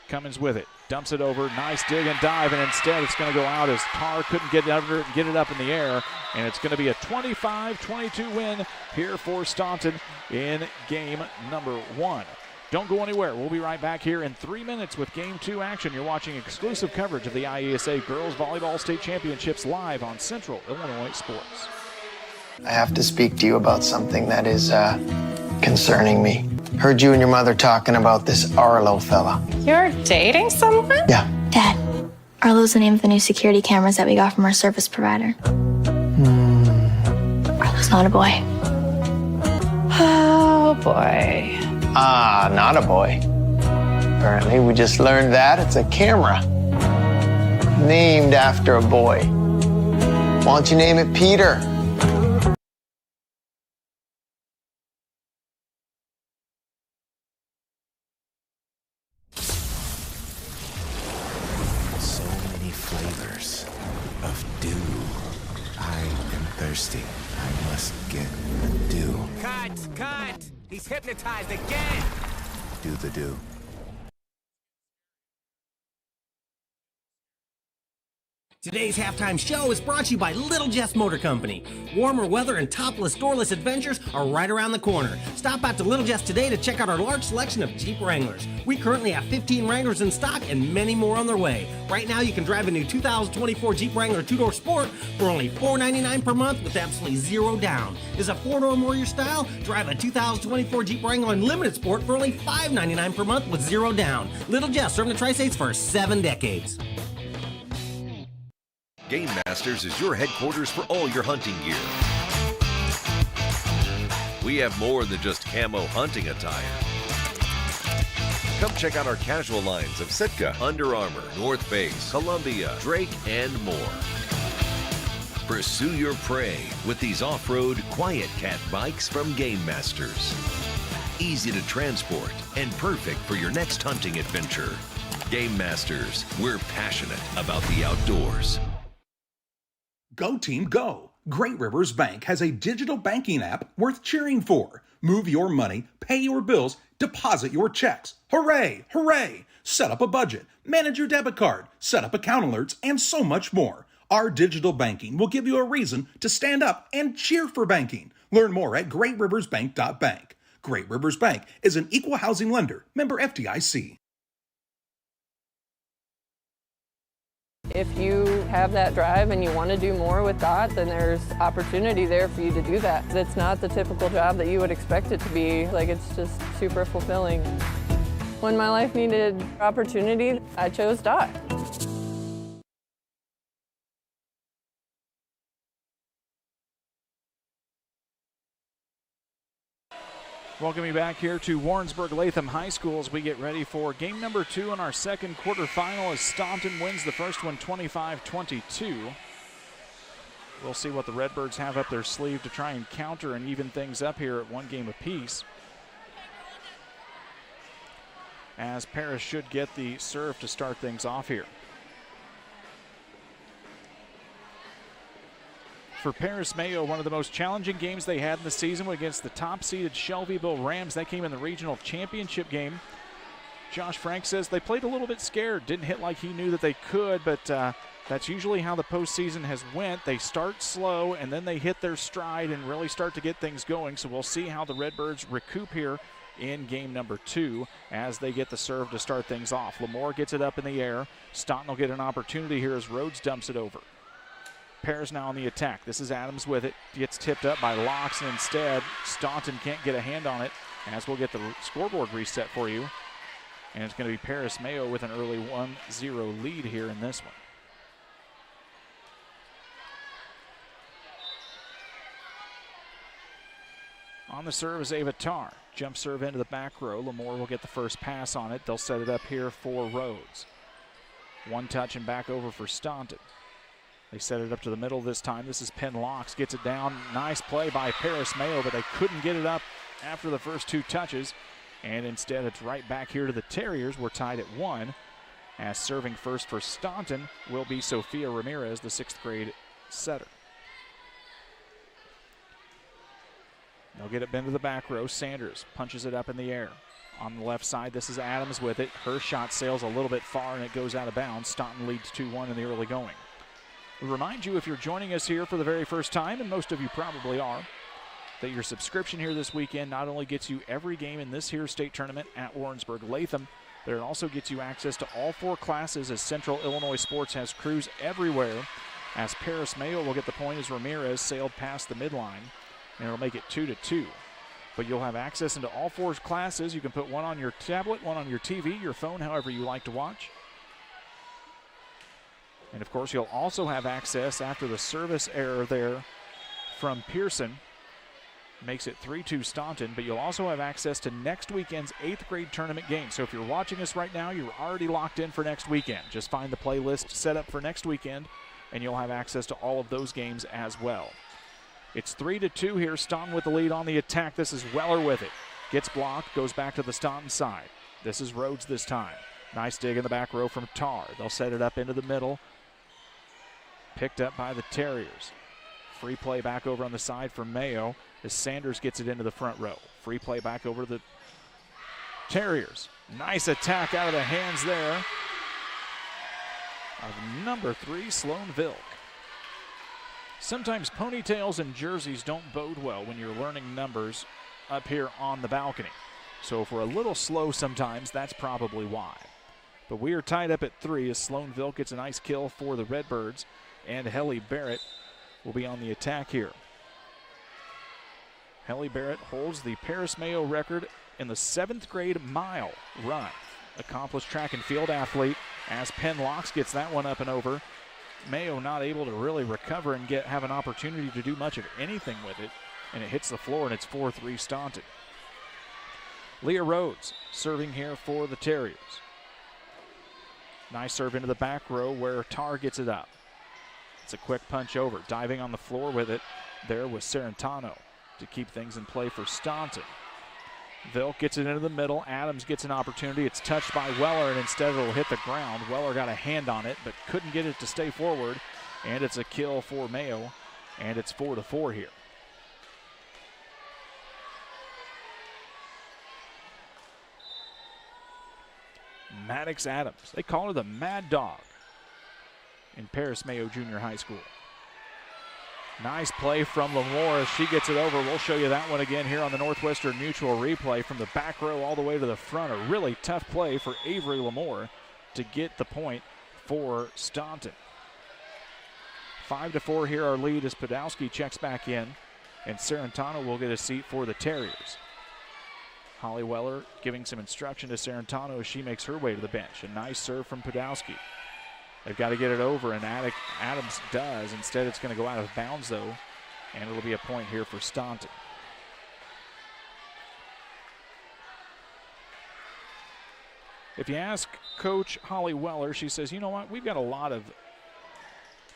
Cummins with it, dumps it over, nice dig and dive, and instead it's going to go out as Tarr couldn't get under it and get it up in the air, and it's going to be a 25-22 win here for Staunton in game number 1. Don't go anywhere. We'll be right back here in 3 minutes with Game 2 action. You're watching exclusive coverage of the IESA Girls Volleyball State Championships live on Central Illinois Sports. I have to speak to you about something that is concerning me. Heard you and your mother talking about this Arlo fella. You're dating someone? Yeah. Dad, Arlo's the name of the new security cameras that we got from our service provider. Arlo's not a boy. Oh, boy. Ah, not a boy. Apparently, we just learned that it's a camera named after a boy. Why don't you name it Peter? So many flavors of dew. I am thirsty. I must get the dew. Cut! He's hypnotized again! Do the dew. Today's halftime show is brought to you by Little Jess Motor Company. Warmer weather and topless, doorless adventures are right around the corner. Stop out to Little Jess today to check out our large selection of Jeep Wranglers. We currently have 15 Wranglers in stock and many more on their way. Right now, you can drive a new 2024 Jeep Wrangler 2-door Sport for only $499 per month with absolutely zero down. Is a 4-door more your style? Drive a 2024 Jeep Wrangler Unlimited Sport for only $599 per month with zero down. Little Jess, serving the Tri-States for 7 decades. Game Masters is your headquarters for all your hunting gear. We have more than just camo hunting attire. Come check out our casual lines of Sitka, Under Armour, North Face, Columbia, Drake, and more. Pursue your prey with these off-road Quiet Cat bikes from Game Masters. Easy to transport and perfect for your next hunting adventure. Game Masters, we're passionate about the outdoors. Go team go! Great Rivers Bank has a digital banking app worth cheering for. Move your money, pay your bills, deposit your checks. Hooray! Hooray! Set up a budget, manage your debit card, set up account alerts, and so much more. Our digital banking will give you a reason to stand up and cheer for banking. Learn more at greatriversbank.bank. Great Rivers Bank is an equal housing lender, member FDIC. If you have that drive and you want to do more with DOT, then there's opportunity there for you to do that. It's not the typical job that you would expect it to be. Like, it's just super fulfilling. When my life needed opportunity, I chose DOT. Welcome you back here to Warrensburg-Latham High School as we get ready for game number 2 in our second quarterfinal as Staunton wins the first one 25-22. We'll see what the Redbirds have up their sleeve to try and counter and even things up here at one game apiece. As Paris should get the serve to start things off here. For Paris Mayo, one of the most challenging games they had in the season against the top-seeded Shelbyville Rams. That came in the regional championship game. Josh Frank says they played a little bit scared. Didn't hit like he knew that they could, but that's usually how the postseason has went. They start slow, and then they hit their stride and really start to get things going. So we'll see how the Redbirds recoup here in game number 2 as they get the serve to start things off. Lamore gets it up in the air. Staunton will get an opportunity here as Rhodes dumps it over. Paris now on the attack. This is Adams with it. Gets tipped up by Locks, and instead Staunton can't get a hand on it as we'll get the scoreboard reset for you. And it's going to be Paris Mayo with an early 1-0 lead here in this one. On the serve is Ava Tarr. Jump serve into the back row. Lamore will get the first pass on it. They'll set it up here for Rhodes. One touch and back over for Staunton. They set it up to the middle this time. This is Penn Locks, gets it down. Nice play by Paris Mayo, but they couldn't get it up after the first 2 touches. And instead, it's right back here to the Terriers. We're tied at 1. As serving first for Staunton will be Sophia Ramirez, the 6th grade setter. They'll get it into the back row. Sanders punches it up in the air. On the left side, this is Adams with it. Her shot sails a little bit far, and it goes out of bounds. Staunton leads 2-1 in the early going. We remind you, if you're joining us here for the very first time, and most of you probably are, that your subscription here this weekend not only gets you every game in this here state tournament at Warrensburg-Latham, but it also gets you access to all 4 classes as Central Illinois Sports has crews everywhere. As Paris Mayo will get the point as Ramirez sailed past the midline, and it'll make it 2-2. But you'll have access into all 4 classes. You can put one on your tablet, one on your TV, your phone, however you like to watch. And, of course, you'll also have access after the service error there from Pearson. Makes it 3-2 Staunton, but you'll also have access to next weekend's 8th grade tournament game. So if you're watching us right now, you're already locked in for next weekend. Just find the playlist set up for next weekend, and you'll have access to all of those games as well. It's 3-2 here. Staunton with the lead on the attack. This is Weller with it. Gets blocked, goes back to the Staunton side. This is Rhodes this time. Nice dig in the back row from Tarr. They'll set it up into the middle. Picked up by the Terriers. Free play back over on the side for Mayo as Sanders gets it into the front row. Free play back over to the Terriers. Nice attack out of the hands there of number 3, Sloan Vilk. Sometimes ponytails and jerseys don't bode well when you're learning numbers up here on the balcony. So if we're a little slow sometimes, that's probably why. But we are tied up at 3 as Sloan Vilk gets a nice kill for the Redbirds. And Helly Barrett will be on the attack here. Helly Barrett holds the Paris Mayo record in the 7th grade mile run. Accomplished track and field athlete as Penn Locks gets that one up and over. Mayo not able to really recover and have an opportunity to do much of anything with it. And it hits the floor, and it's 4-3 Staunton. Leah Rhodes serving here for the Terriers. Nice serve into the back row where Tarr gets it up. It's a quick punch over. Diving on the floor with it there was Serrentano to keep things in play for Staunton. Vilk gets it into the middle. Adams gets an opportunity. It's touched by Weller, and instead it'll hit the ground. Weller got a hand on it, but couldn't get it to stay forward. And it's a kill for Mayo, and it's 4-4 here. Maddox Adams. They call her the Mad Dog in Paris Mayo Junior High School. Nice play from Lamore as she gets it over. We'll show you that one again here on the Northwestern Mutual replay from the back row all the way to the front. A really tough play for Avery Lamore to get the point for Staunton. 5-4 here. Our lead as Podolsky checks back in, and Serrentano will get a seat for the Terriers. Holly Weller giving some instruction to Serrentano as she makes her way to the bench. A nice serve from Podolsky. They've got to get it over, and Adams does. Instead, it's going to go out of bounds, though, and it'll be a point here for Staunton. If you ask Coach Holly Weller, she says, you know what, we've got a lot of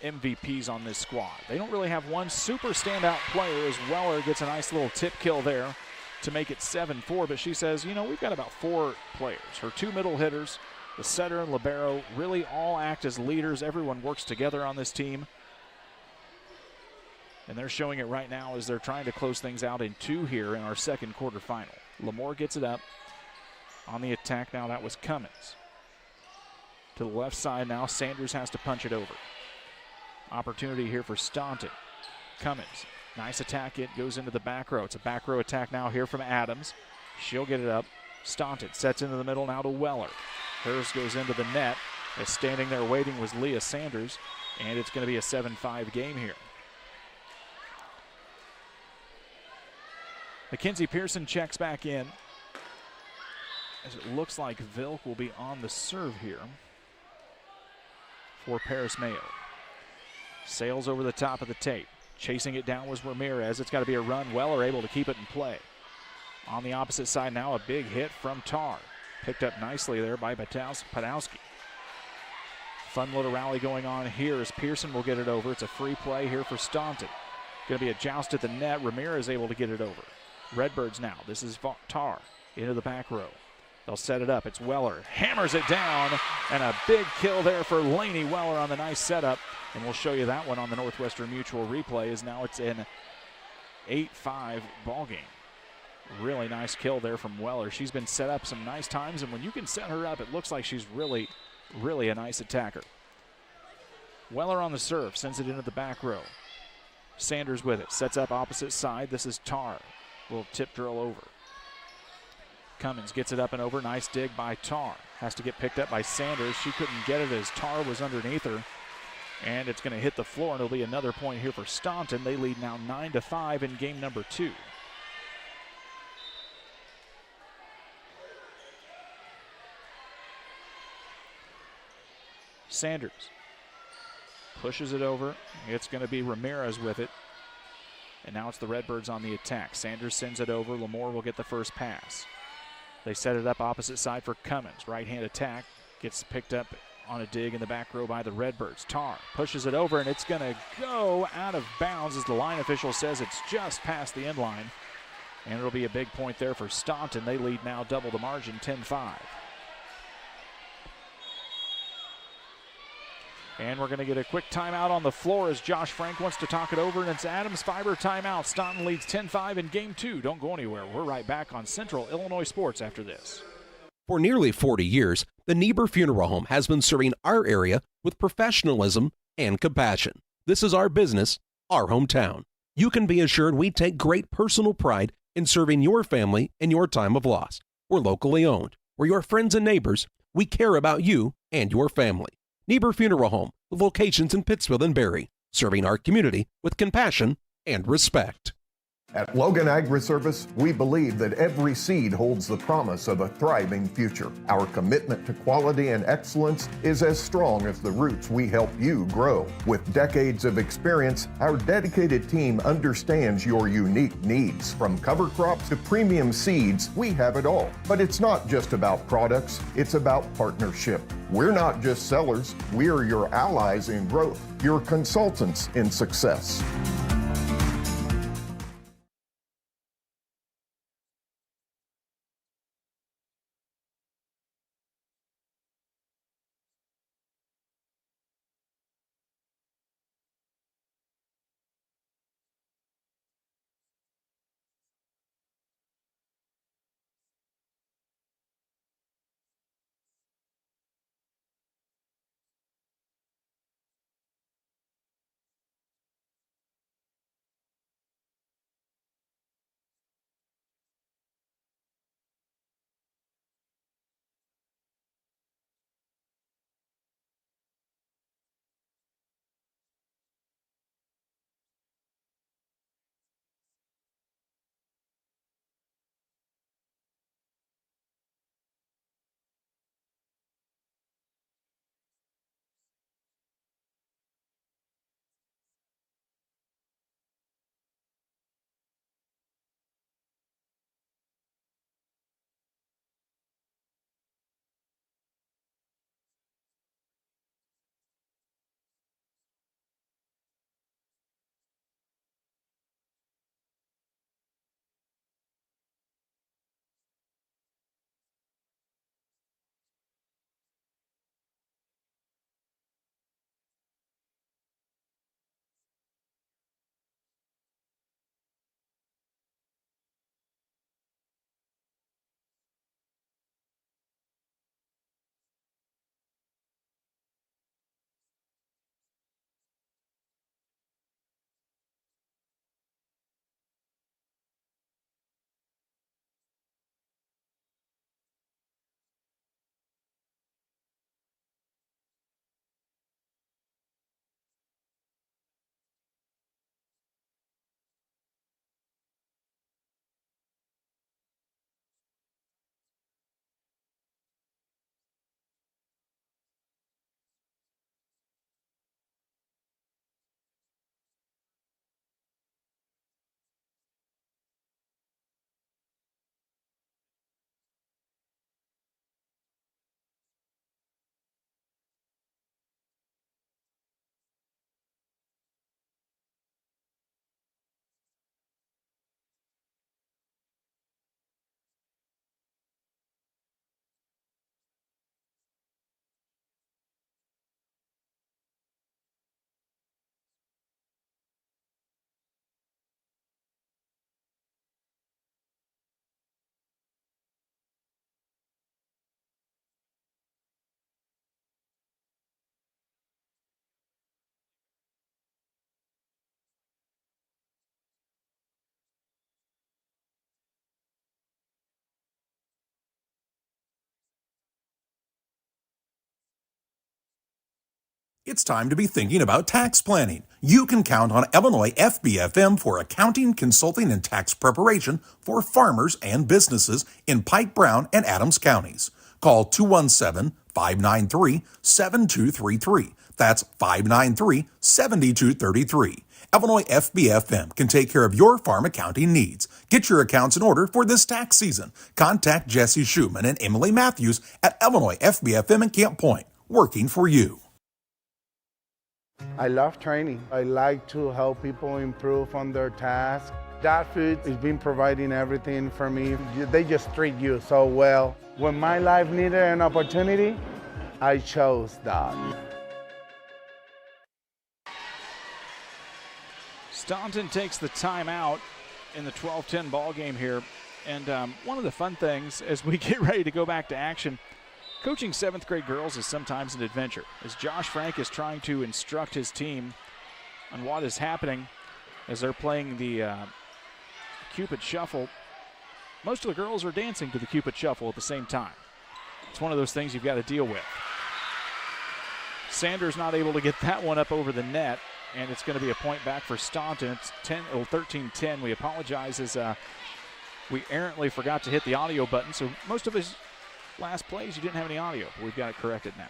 MVPs on this squad. They don't really have one super standout player, as Weller gets a nice little tip kill there to make it 7-4, but she says, you know, we've got about 4 players. Her 2 middle hitters, the setter and libero, really all act as leaders. Everyone works together on this team. And they're showing it right now as they're trying to close things out in 2 here in our second quarterfinal. Lamore gets it up on the attack now. That was Cummins. To the left side now, Sanders has to punch it over. Opportunity here for Staunton. Cummins, nice attack. It goes into the back row. It's a back row attack now here from Adams. She'll get it up. Staunton sets into the middle now to Weller. Hers goes into the net. As standing there waiting was Leah Sanders, and it's going to be a 7-5 game here. Mackenzie Pearson checks back in, as it looks like Vilk will be on the serve here for Paris Mayo. Sails over the top of the tape. Chasing it down was Ramirez. It's got to be a run. Weller able to keep it in play. On the opposite side now, a big hit from Tarr. Picked up nicely there by Podolsky. Fun little rally going on here as Pearson will get it over. It's a free play here for Staunton. Going to be a joust at the net. Ramirez able to get it over. Redbirds now. This is Tarr into the back row. They'll set it up. It's Weller. Hammers it down. And a big kill there for Lainey Weller on the nice setup. And we'll show you that one on the Northwestern Mutual replay as now it's an 8-5 ball game. Really nice kill there from Weller. She's been set up some nice times, and when you can set her up, it looks like she's really, really a nice attacker. Weller on the serve, sends it into the back row. Sanders with it, sets up opposite side. This is Tarr. Little tip drill over. Cummins gets it up and over. Nice dig by Tarr. Has to get picked up by Sanders. She couldn't get it as Tarr was underneath her. And it's going to hit the floor, and it'll be another point here for Staunton. They lead now 9-5 in game number 2. Sanders pushes it over. It's going to be Ramirez with it. And now it's the Redbirds on the attack. Sanders sends it over. Lamore will get the first pass. They set it up opposite side for Cummins. Right-hand attack. Gets picked up on a dig in the back row by the Redbirds. Tarr pushes it over, and it's going to go out of bounds as the line official says it's just past the end line. And it'll be a big point there for Staunton. They lead now double the margin, 10-5. And we're going to get a quick timeout on the floor as Josh Frank wants to talk it over, and it's Adams Fiber timeout. Staunton leads 10-5 in game 2. Don't go anywhere. We're right back on Central Illinois Sports after this. For nearly 40 years, the Niebuhr Funeral Home has been serving our area with professionalism and compassion. This is our business, our hometown. You can be assured we take great personal pride in serving your family in your time of loss. We're locally owned. We're your friends and neighbors. We care about you and your family. Niebuhr Funeral Home, with locations in Pittsfield and Barry, serving our community with compassion and respect. At Logan Agri-Service, we believe that every seed holds the promise of a thriving future. Our commitment to quality and excellence is as strong as the roots we help you grow. With decades of experience, our dedicated team understands your unique needs. From cover crops to premium seeds, we have it all. But it's not just about products, it's about partnership. We're not just sellers, we're your allies in growth, your consultants in success. It's time to be thinking about tax planning. You can count on Illinois FBFM for accounting, consulting, and tax preparation for farmers and businesses in Pike, Brown, and Adams counties. Call 217-593-7233. That's 593-7233. Illinois FBFM can take care of your farm accounting needs. Get your accounts in order for this tax season. Contact Jesse Schumann and Emily Matthews at Illinois FBFM in Camp Point, working for you. I love training. I like to help people improve on their task. That food has been providing everything for me. They just treat you so well. When my life needed an opportunity, I chose that. Staunton takes the timeout in the 12-10 ball game here. And one of the fun things as we get ready to go back to action, coaching 7th grade girls is sometimes an adventure, as Josh Frank is trying to instruct his team on what is happening as they're playing the Cupid Shuffle. Most of the girls are dancing to the Cupid Shuffle at the same time. It's one of those things you've got to deal with. Sanders not able to get that one up over the net. and it's going to be a point back for Staunton. It's 13-10. We apologize as we errantly forgot to hit the audio button, so most of his last plays you didn't have any audio, but we've got it corrected now.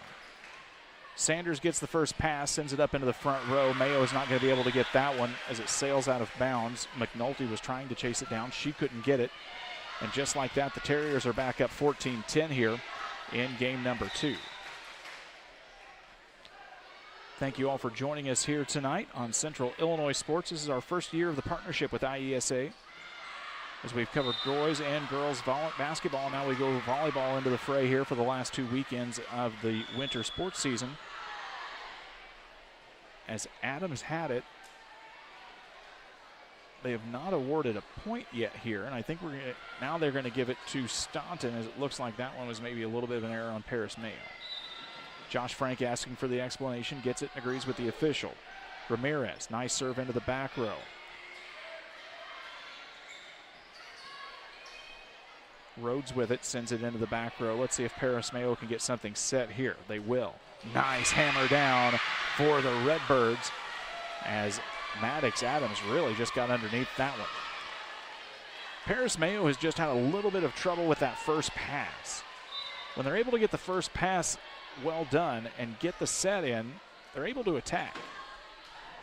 Sanders gets the first pass, sends it up into the front row. Mayo is not going to be able to get that one as it sails out of bounds. McNulty was trying to chase it down. She couldn't get it. And just like that, the Terriers are back up 14-10 here in game number 2. Thank you all for joining us here tonight on Central Illinois Sports. This is our first year of the partnership with IESA, as we've covered boys and girls basketball. Now we go volleyball into the fray here for the last 2 weekends of the winter sports season. As Adams had it, they have not awarded a point yet here, and I think now they're going to give it to Staunton, as it looks like that one was maybe a little bit of an error on Paris Mayo. Josh Frank asking for the explanation, gets it and agrees with the official. Ramirez, nice serve into the back row. Rhodes with it, sends it into the back row. Let's see if Paris Mayo can get something set here. They will. Nice hammer down for the Redbirds, as Maddox Adams really just got underneath that one. Paris Mayo has just had a little bit of trouble with that first pass. When they're able to get the first pass well done and get the set in, they're able to attack.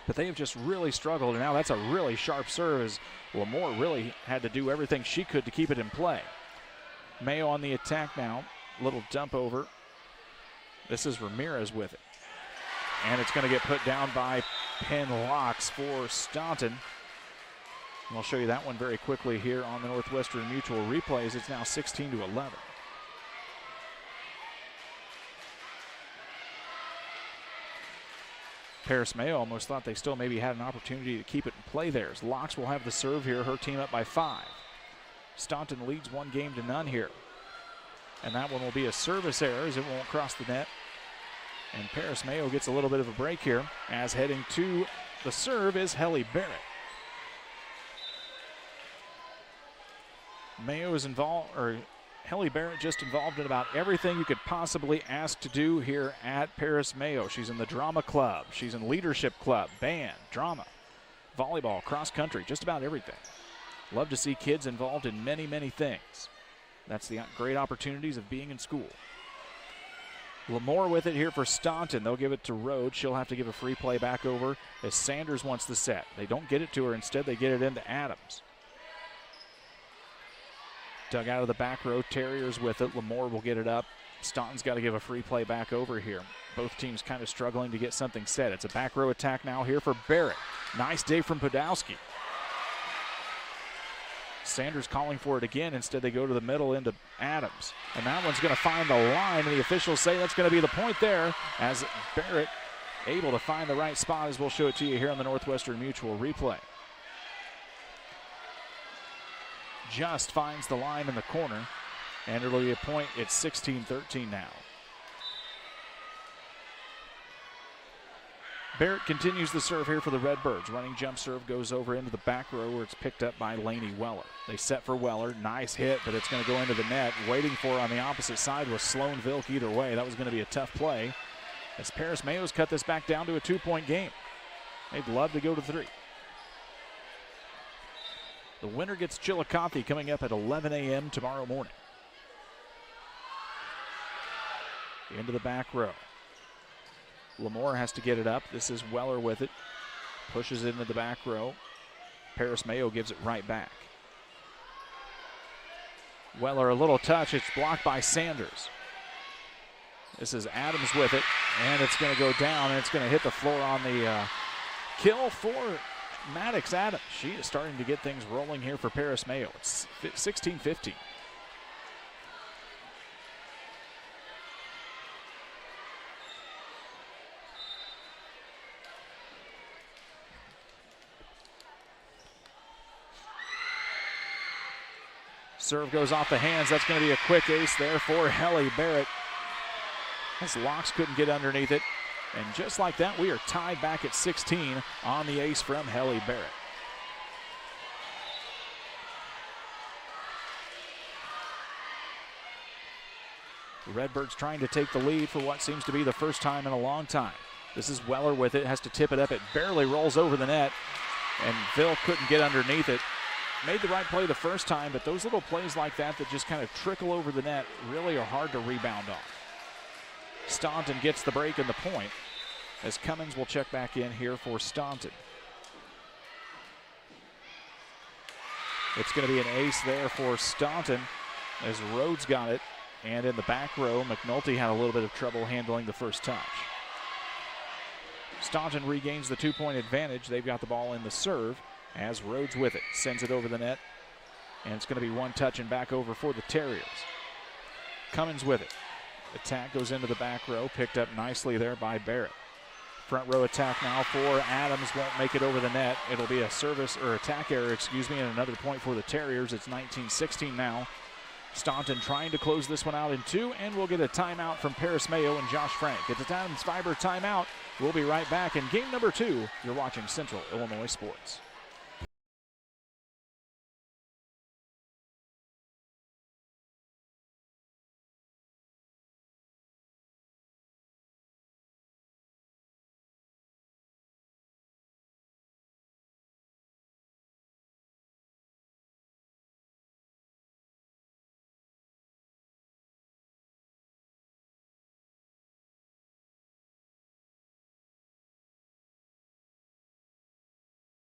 But they have just really struggled, and now that's a really sharp serve, as Lamore really had to do everything she could to keep it in play. Mayo on the attack now. Little dump over. This is Ramirez with it. And it's going to get put down by Penn Locks for Staunton. And we'll show you that one very quickly here on the Northwestern Mutual replays. It's now 16-11. Paris Mayo almost thought they still maybe had an opportunity to keep it in play there. As Locks will have the serve here, her team up by 5. Staunton leads 1-0 here. And that one will be a service error, as it won't cross the net. And Paris Mayo gets a little bit of a break here, as heading to the serve is Helly Barrett. Mayo is involved, or Helly Barrett just involved in about everything you could possibly ask to do here at Paris Mayo. She's in the drama club, she's in leadership club, band, drama, volleyball, cross country, just about everything. Love to see kids involved in many, many things. That's the great opportunities of being in school. Lamore with it here for Staunton. They'll give it to Rhodes. She'll have to give a free play back over as Sanders wants the set. They don't get it to her. Instead, they get it into Adams. Dug out of the back row. Terriers with it. Lamore will get it up. Staunton's got to give a free play back over here. Both teams kind of struggling to get something set. It's a back row attack now here for Barrett. Nice day from Podolski. Sanders calling for it again. Instead, they go to the middle into Adams. And that one's going to find the line, and the officials say that's going to be the point there, as Barrett able to find the right spot, as we'll show it to you here on the Northwestern Mutual replay. Just finds the line in the corner, and it'll be a point. It's 16-13 now. Barrett continues the serve here for the Redbirds. Running jump serve goes over into the back row, where it's picked up by Lainey Weller. They set for Weller. Nice hit, but it's going to go into the net. Waiting for her on the opposite side was Sloan Vilk either way. That was going to be a tough play, as Paris Mayo's cut this back down to a 2-point game. They'd love to go to 3. The winner gets Chillicothe coming up at 11 a.m. tomorrow morning. Into the back row. Lamore has to get it up. This is Weller with it. Pushes it into the back row. Paris Mayo gives it right back. Weller, a little touch. It's blocked by Sanders. This is Adams with it, and it's going to go down, and it's going to hit the floor on the kill for Maddox Adams. She is starting to get things rolling here for Paris Mayo. It's 16-15. Serve goes off the hands. That's going to be a quick ace there for Helly Barrett, as Locks couldn't get underneath it. And just like that, we are tied back at 16 on the ace from Helly Barrett. The Redbirds trying to take the lead for what seems to be the first time in a long time. This is Weller with it, has to tip it up. It barely rolls over the net, and Phil couldn't get underneath it. Made the right play the first time, but those little plays like that just kind of trickle over the net really are hard to rebound on. Staunton gets the break and the point, as Cummins will check back in here for Staunton. It's going to be an ace there for Staunton as Rhodes got it. And in the back row, McNulty had a little bit of trouble handling the first touch. Staunton regains the 2-point advantage. They've got the ball in the serve as Rhodes with it. Sends it over the net. And it's going to be one touch and back over for the Terriers. Cummins with it. Attack goes into the back row. Picked up nicely there by Barrett. Front row attack now for Adams, won't make it over the net. It'll be a service or attack error, and another point for the Terriers. It's 19-16 now. Staunton trying to close this one out in 2, and we'll get a timeout from Paris Mayo and Josh Frank. It's a Adams Fiber timeout. We'll be right back in game number 2. You're watching Central Illinois Sports.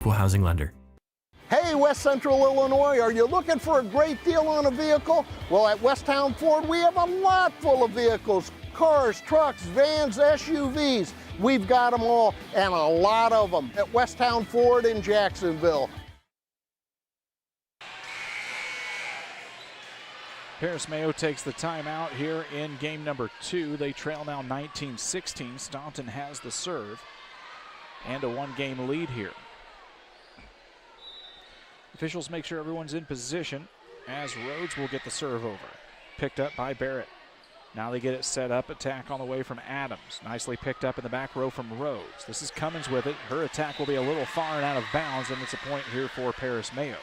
Equal housing lender. Hey, West Central Illinois, are you looking for a great deal on a vehicle? Well, at Westtown Ford, we have a lot full of vehicles. Cars, trucks, vans, SUVs. We've got them all, and a lot of them at Westtown Ford in Jacksonville. Paris Mayo takes the timeout here in game number 2. They trail now 19-16. Staunton has the serve and a 1-game lead here. Officials make sure everyone's in position as Rhodes will get the serve over. Picked up by Barrett. Now they get it set up. Attack on the way from Adams. Nicely picked up in the back row from Rhodes. This is Cummins with it. Her attack will be a little far and out of bounds, and it's a point here for Paris Mayo.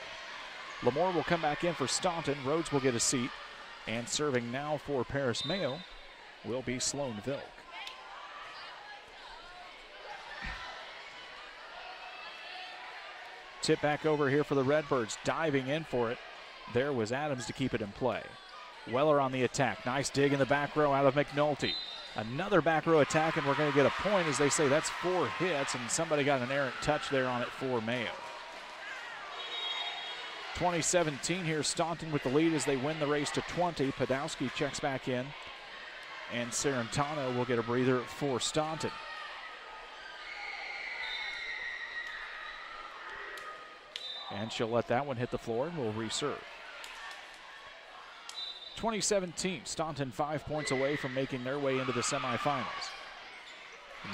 Lamore will come back in for Staunton. Rhodes will get a seat. And serving now for Paris Mayo will be Sloan Vilk. Tip back over here for the Redbirds, diving in for it. There was Adams to keep it in play. Weller on the attack. Nice dig in the back row out of McNulty. Another back row attack, and we're going to get a point as they say that's 4 hits, and somebody got an errant touch there on it for Mayo. 2017 here, Staunton with the lead as they win the race to 20. Podowski checks back in, and Sarantano will get a breather for Staunton. And she'll let that one hit the floor and will reserve. 2017, Staunton 5 points away from making their way into the semifinals.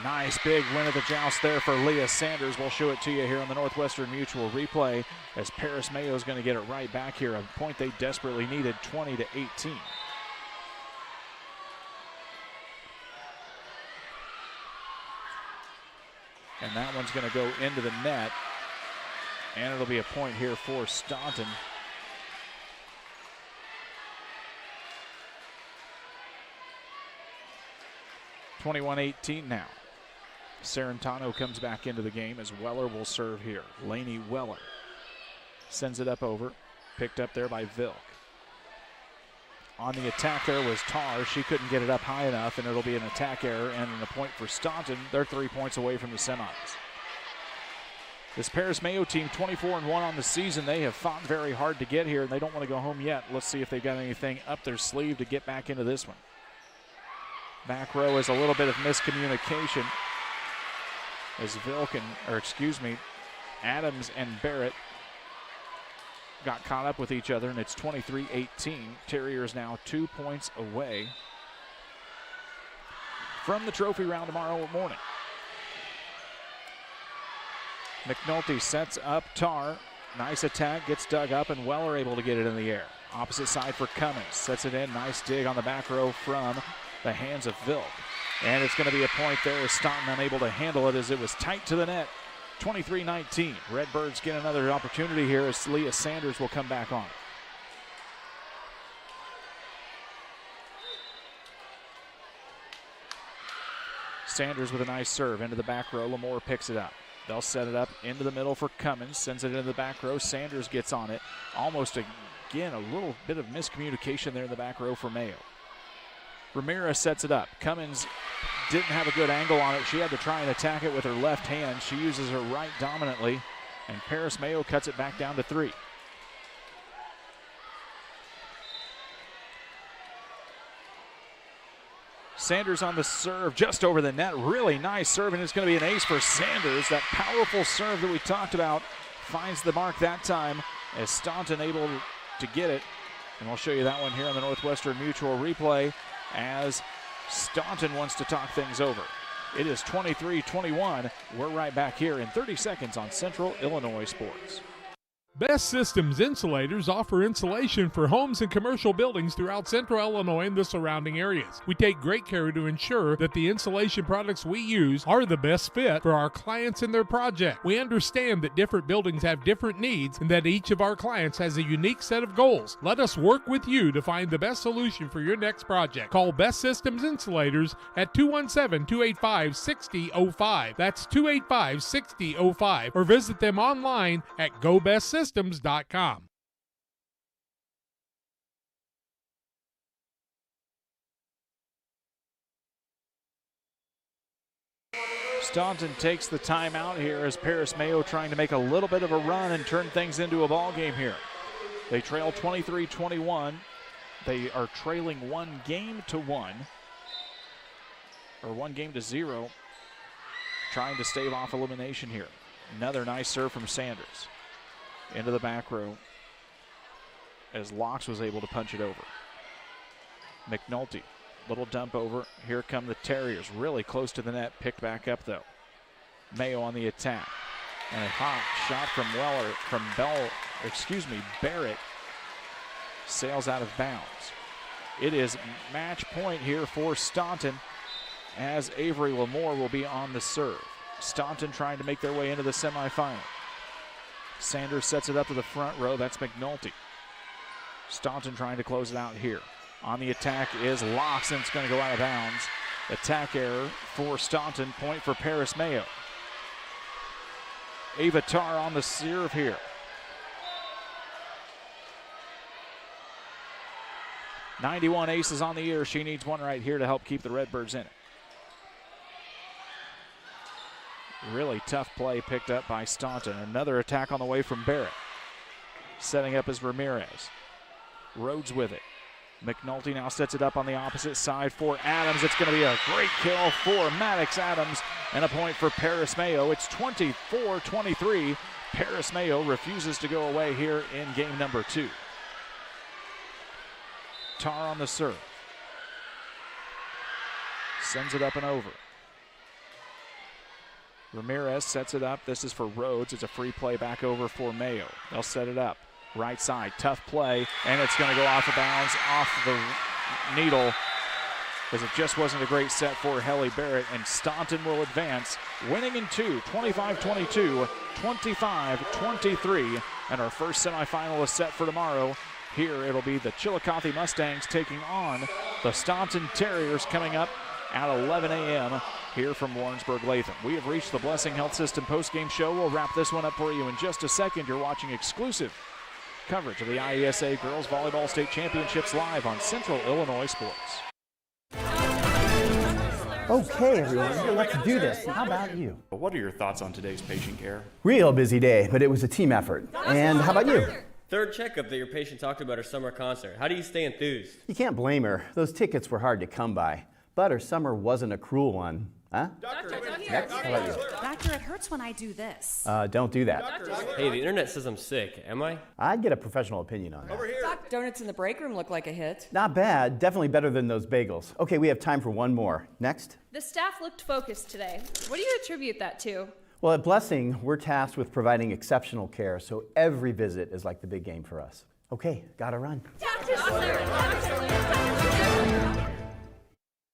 Nice big win of the joust there for Leah Sanders. We'll show it to you here on the Northwestern Mutual replay as Paris Mayo is going to get it right back here. A point they desperately needed, 20-18. And that one's going to go into the net. And it'll be a point here for Staunton. (21-18) now. Sarantano comes back into the game as Weller will serve here. Laney Weller sends it up over. Picked up there by Vilk. On the attack there was Tar. She couldn't get it up high enough, and it'll be an attack error and a point for Staunton. They're 3 points away from the semis. This Paris Mayo team, 24-1 on the season. They have fought very hard to get here, and they don't want to go home yet. Let's see if they've got anything up their sleeve to get back into this one. Back row is a little bit of miscommunication as Adams and Barrett got caught up with each other, and it's 23-18. Terriers now 2 points away from the trophy round tomorrow morning. McNulty sets up Tar. Nice attack, gets dug up, and Weller able to get it in the air. Opposite side for Cummins. Sets it in. Nice dig on the back row from the hands of Vilk. And it's going to be a point there as Staunton unable to handle it as it was tight to the net. 23-19. Redbirds get another opportunity here as Leah Sanders will come back on. Sanders with a nice serve into the back row. Lamore picks it up. They'll set it up into the middle for Cummins. Sends it into the back row. Sanders gets on it. Almost, again, a little bit of miscommunication there in the back row for Mayo. Ramirez sets it up. Cummins didn't have a good angle on it. She had to try and attack it with her left hand. She uses her right dominantly, and Paris Mayo cuts it back down to 3. Sanders on the serve, just over the net. Really nice serve, and it's going to be an ace for Sanders. That powerful serve that we talked about finds the mark that time as Staunton able to get it. And we'll show you that one here on the Northwestern Mutual replay as Staunton wants to talk things over. It is 23-21. We're right back here in 30 seconds on Central Illinois Sports. Best Systems Insulators offer insulation for homes and commercial buildings throughout Central Illinois and the surrounding areas. We take great care to ensure that the insulation products we use are the best fit for our clients and their project. We understand that different buildings have different needs and that each of our clients has a unique set of goals. Let us work with you to find the best solution for your next project. Call Best Systems Insulators at 217-285-6005. That's 285-6005. Or visit them online at GoBestSystems.com. Staunton takes the timeout here as Paris Mayo trying to make a little bit of a run and turn things into a ball game here. They trail 23-21. They are trailing 1-1, or 1-0, trying to stave off elimination here. Another nice serve from Sanders. Into the back row as Locks was able to punch it over. McNulty, little dump over. Here come the Terriers, really close to the net, picked back up though. Mayo on the attack. And a hot shot from Barrett sails out of bounds. It is match point here for Staunton as Avery Lamore will be on the serve. Staunton trying to make their way into the semifinal. Sanders sets it up to the front row. That's McNulty. Staunton trying to close it out here. On the attack is Locks, and it's going to go out of bounds. Attack error for Staunton. Point for Paris Mayo. Ava Tarr on the serve here. 91 aces on the year. She needs one right here to help keep the Redbirds in it. Really tough play picked up by Staunton. Another attack on the way from Barrett. Setting up is Ramirez. Rhodes with it. McNulty now sets it up on the opposite side for Adams. It's going to be a great kill for Maddox Adams and a point for Paris Mayo. It's 24-23. Paris Mayo refuses to go away here in game number 2. Tarr on the serve. Sends it up and over. Ramirez sets it up. This is for Rhodes. It's a free play back over for Mayo. They'll set it up. Right side, tough play, and it's going to go off the bounds, off the needle, because it just wasn't a great set for Helly Barrett, and Staunton will advance, winning in 2, 25-22, 25-23, and our first semifinal is set for tomorrow. Here it'll be the Chillicothe Mustangs taking on the Staunton Terriers coming up at 11 a.m. here from Warrensburg-Latham. We have reached the Blessing Health System postgame show. We'll wrap this one up for you in just a second. You're watching exclusive coverage of the IESA Girls Volleyball State Championships live on Central Illinois Sports. Okay, everyone, let's do this. How about you? What are your thoughts on today's patient care? Real busy day, but it was a team effort. And how about you? Third checkup that your patient talked about her summer concert. How do you stay enthused? You can't blame her. Those tickets were hard to come by. But her summer wasn't a cruel one. Huh? Doctor, Next, how about you? Doctor, it hurts when I do this. Don't do that. Hey, the internet says I'm sick. Am I? I'd get a professional opinion on that. Over here. Doc, donuts in the break room look like a hit. Not bad. Definitely better than those bagels. Okay, we have time for one more. Next. The staff looked focused today. What do you attribute that to? Well, at Blessing, we're tasked with providing exceptional care, so every visit is like the big game for us. Okay, gotta run. Doctor,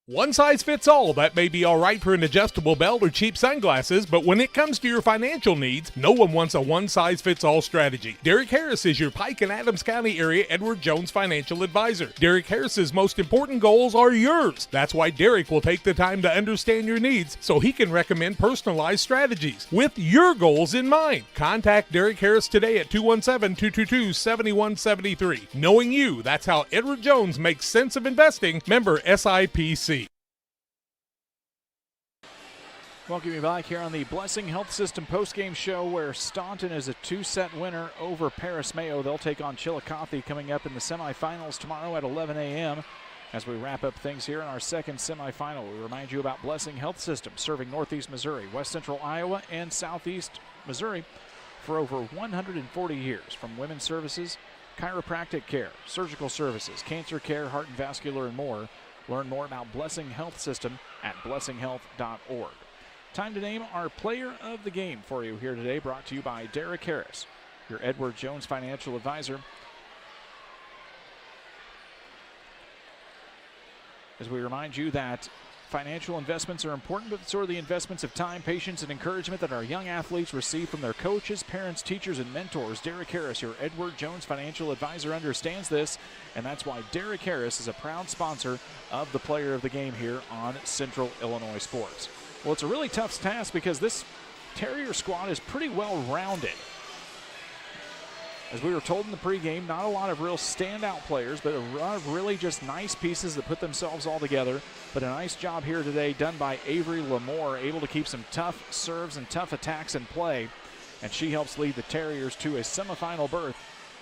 One size fits all. That may be all right for an adjustable belt or cheap sunglasses, but when it comes to your financial needs, no one wants a one-size-fits-all strategy. Derek Harris is your Pike and Adams County area Edward Jones financial advisor. Derek Harris's most important goals are yours. That's why Derek will take the time to understand your needs so he can recommend personalized strategies with your goals in mind. Contact Derek Harris today at 217-222-7173. Knowing you, that's how Edward Jones makes sense of investing. Member SIPC. Welcome you back here on the Blessing Health System postgame show, where Staunton is a 2-set winner over Paris Mayo. They'll take on Chillicothe coming up in the semifinals tomorrow at 11 a.m. As we wrap up things here in our second semifinal, we remind you about Blessing Health System, serving Northeast Missouri, West Central Iowa, and Southeast Missouri for over 140 years. From women's services, chiropractic care, surgical services, cancer care, heart and vascular, and more. Learn more about Blessing Health System at blessinghealth.org. Time to name our player of the game for you here today, brought to you by Derek Harris, your Edward Jones financial advisor. As we remind you that financial investments are important, but so are the investments of time, patience, and encouragement that our young athletes receive from their coaches, parents, teachers, and mentors. Derek Harris, your Edward Jones financial advisor, understands this, and that's why Derek Harris is a proud sponsor of the player of the game here on Central Illinois Sports. Well, it's a really tough task because this Terrier squad is pretty well-rounded. As we were told in the pregame, not a lot of real standout players, but a lot of really just nice pieces that put themselves all together. But a nice job here today done by Avery Lamore, able to keep some tough serves and tough attacks in play. And she helps lead the Terriers to a semifinal berth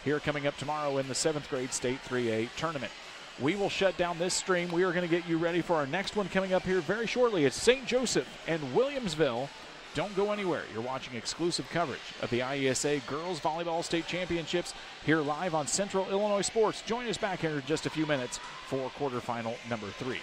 here coming up tomorrow in the 7th grade state 3A tournament. We will shut down this stream. We are going to get you ready for our next one coming up here very shortly. It's St. Joseph and Williamsville. Don't go anywhere. You're watching exclusive coverage of the IESA Girls Volleyball State Championships here live on Central Illinois Sports. Join us back here in just a few minutes for quarterfinal number 3.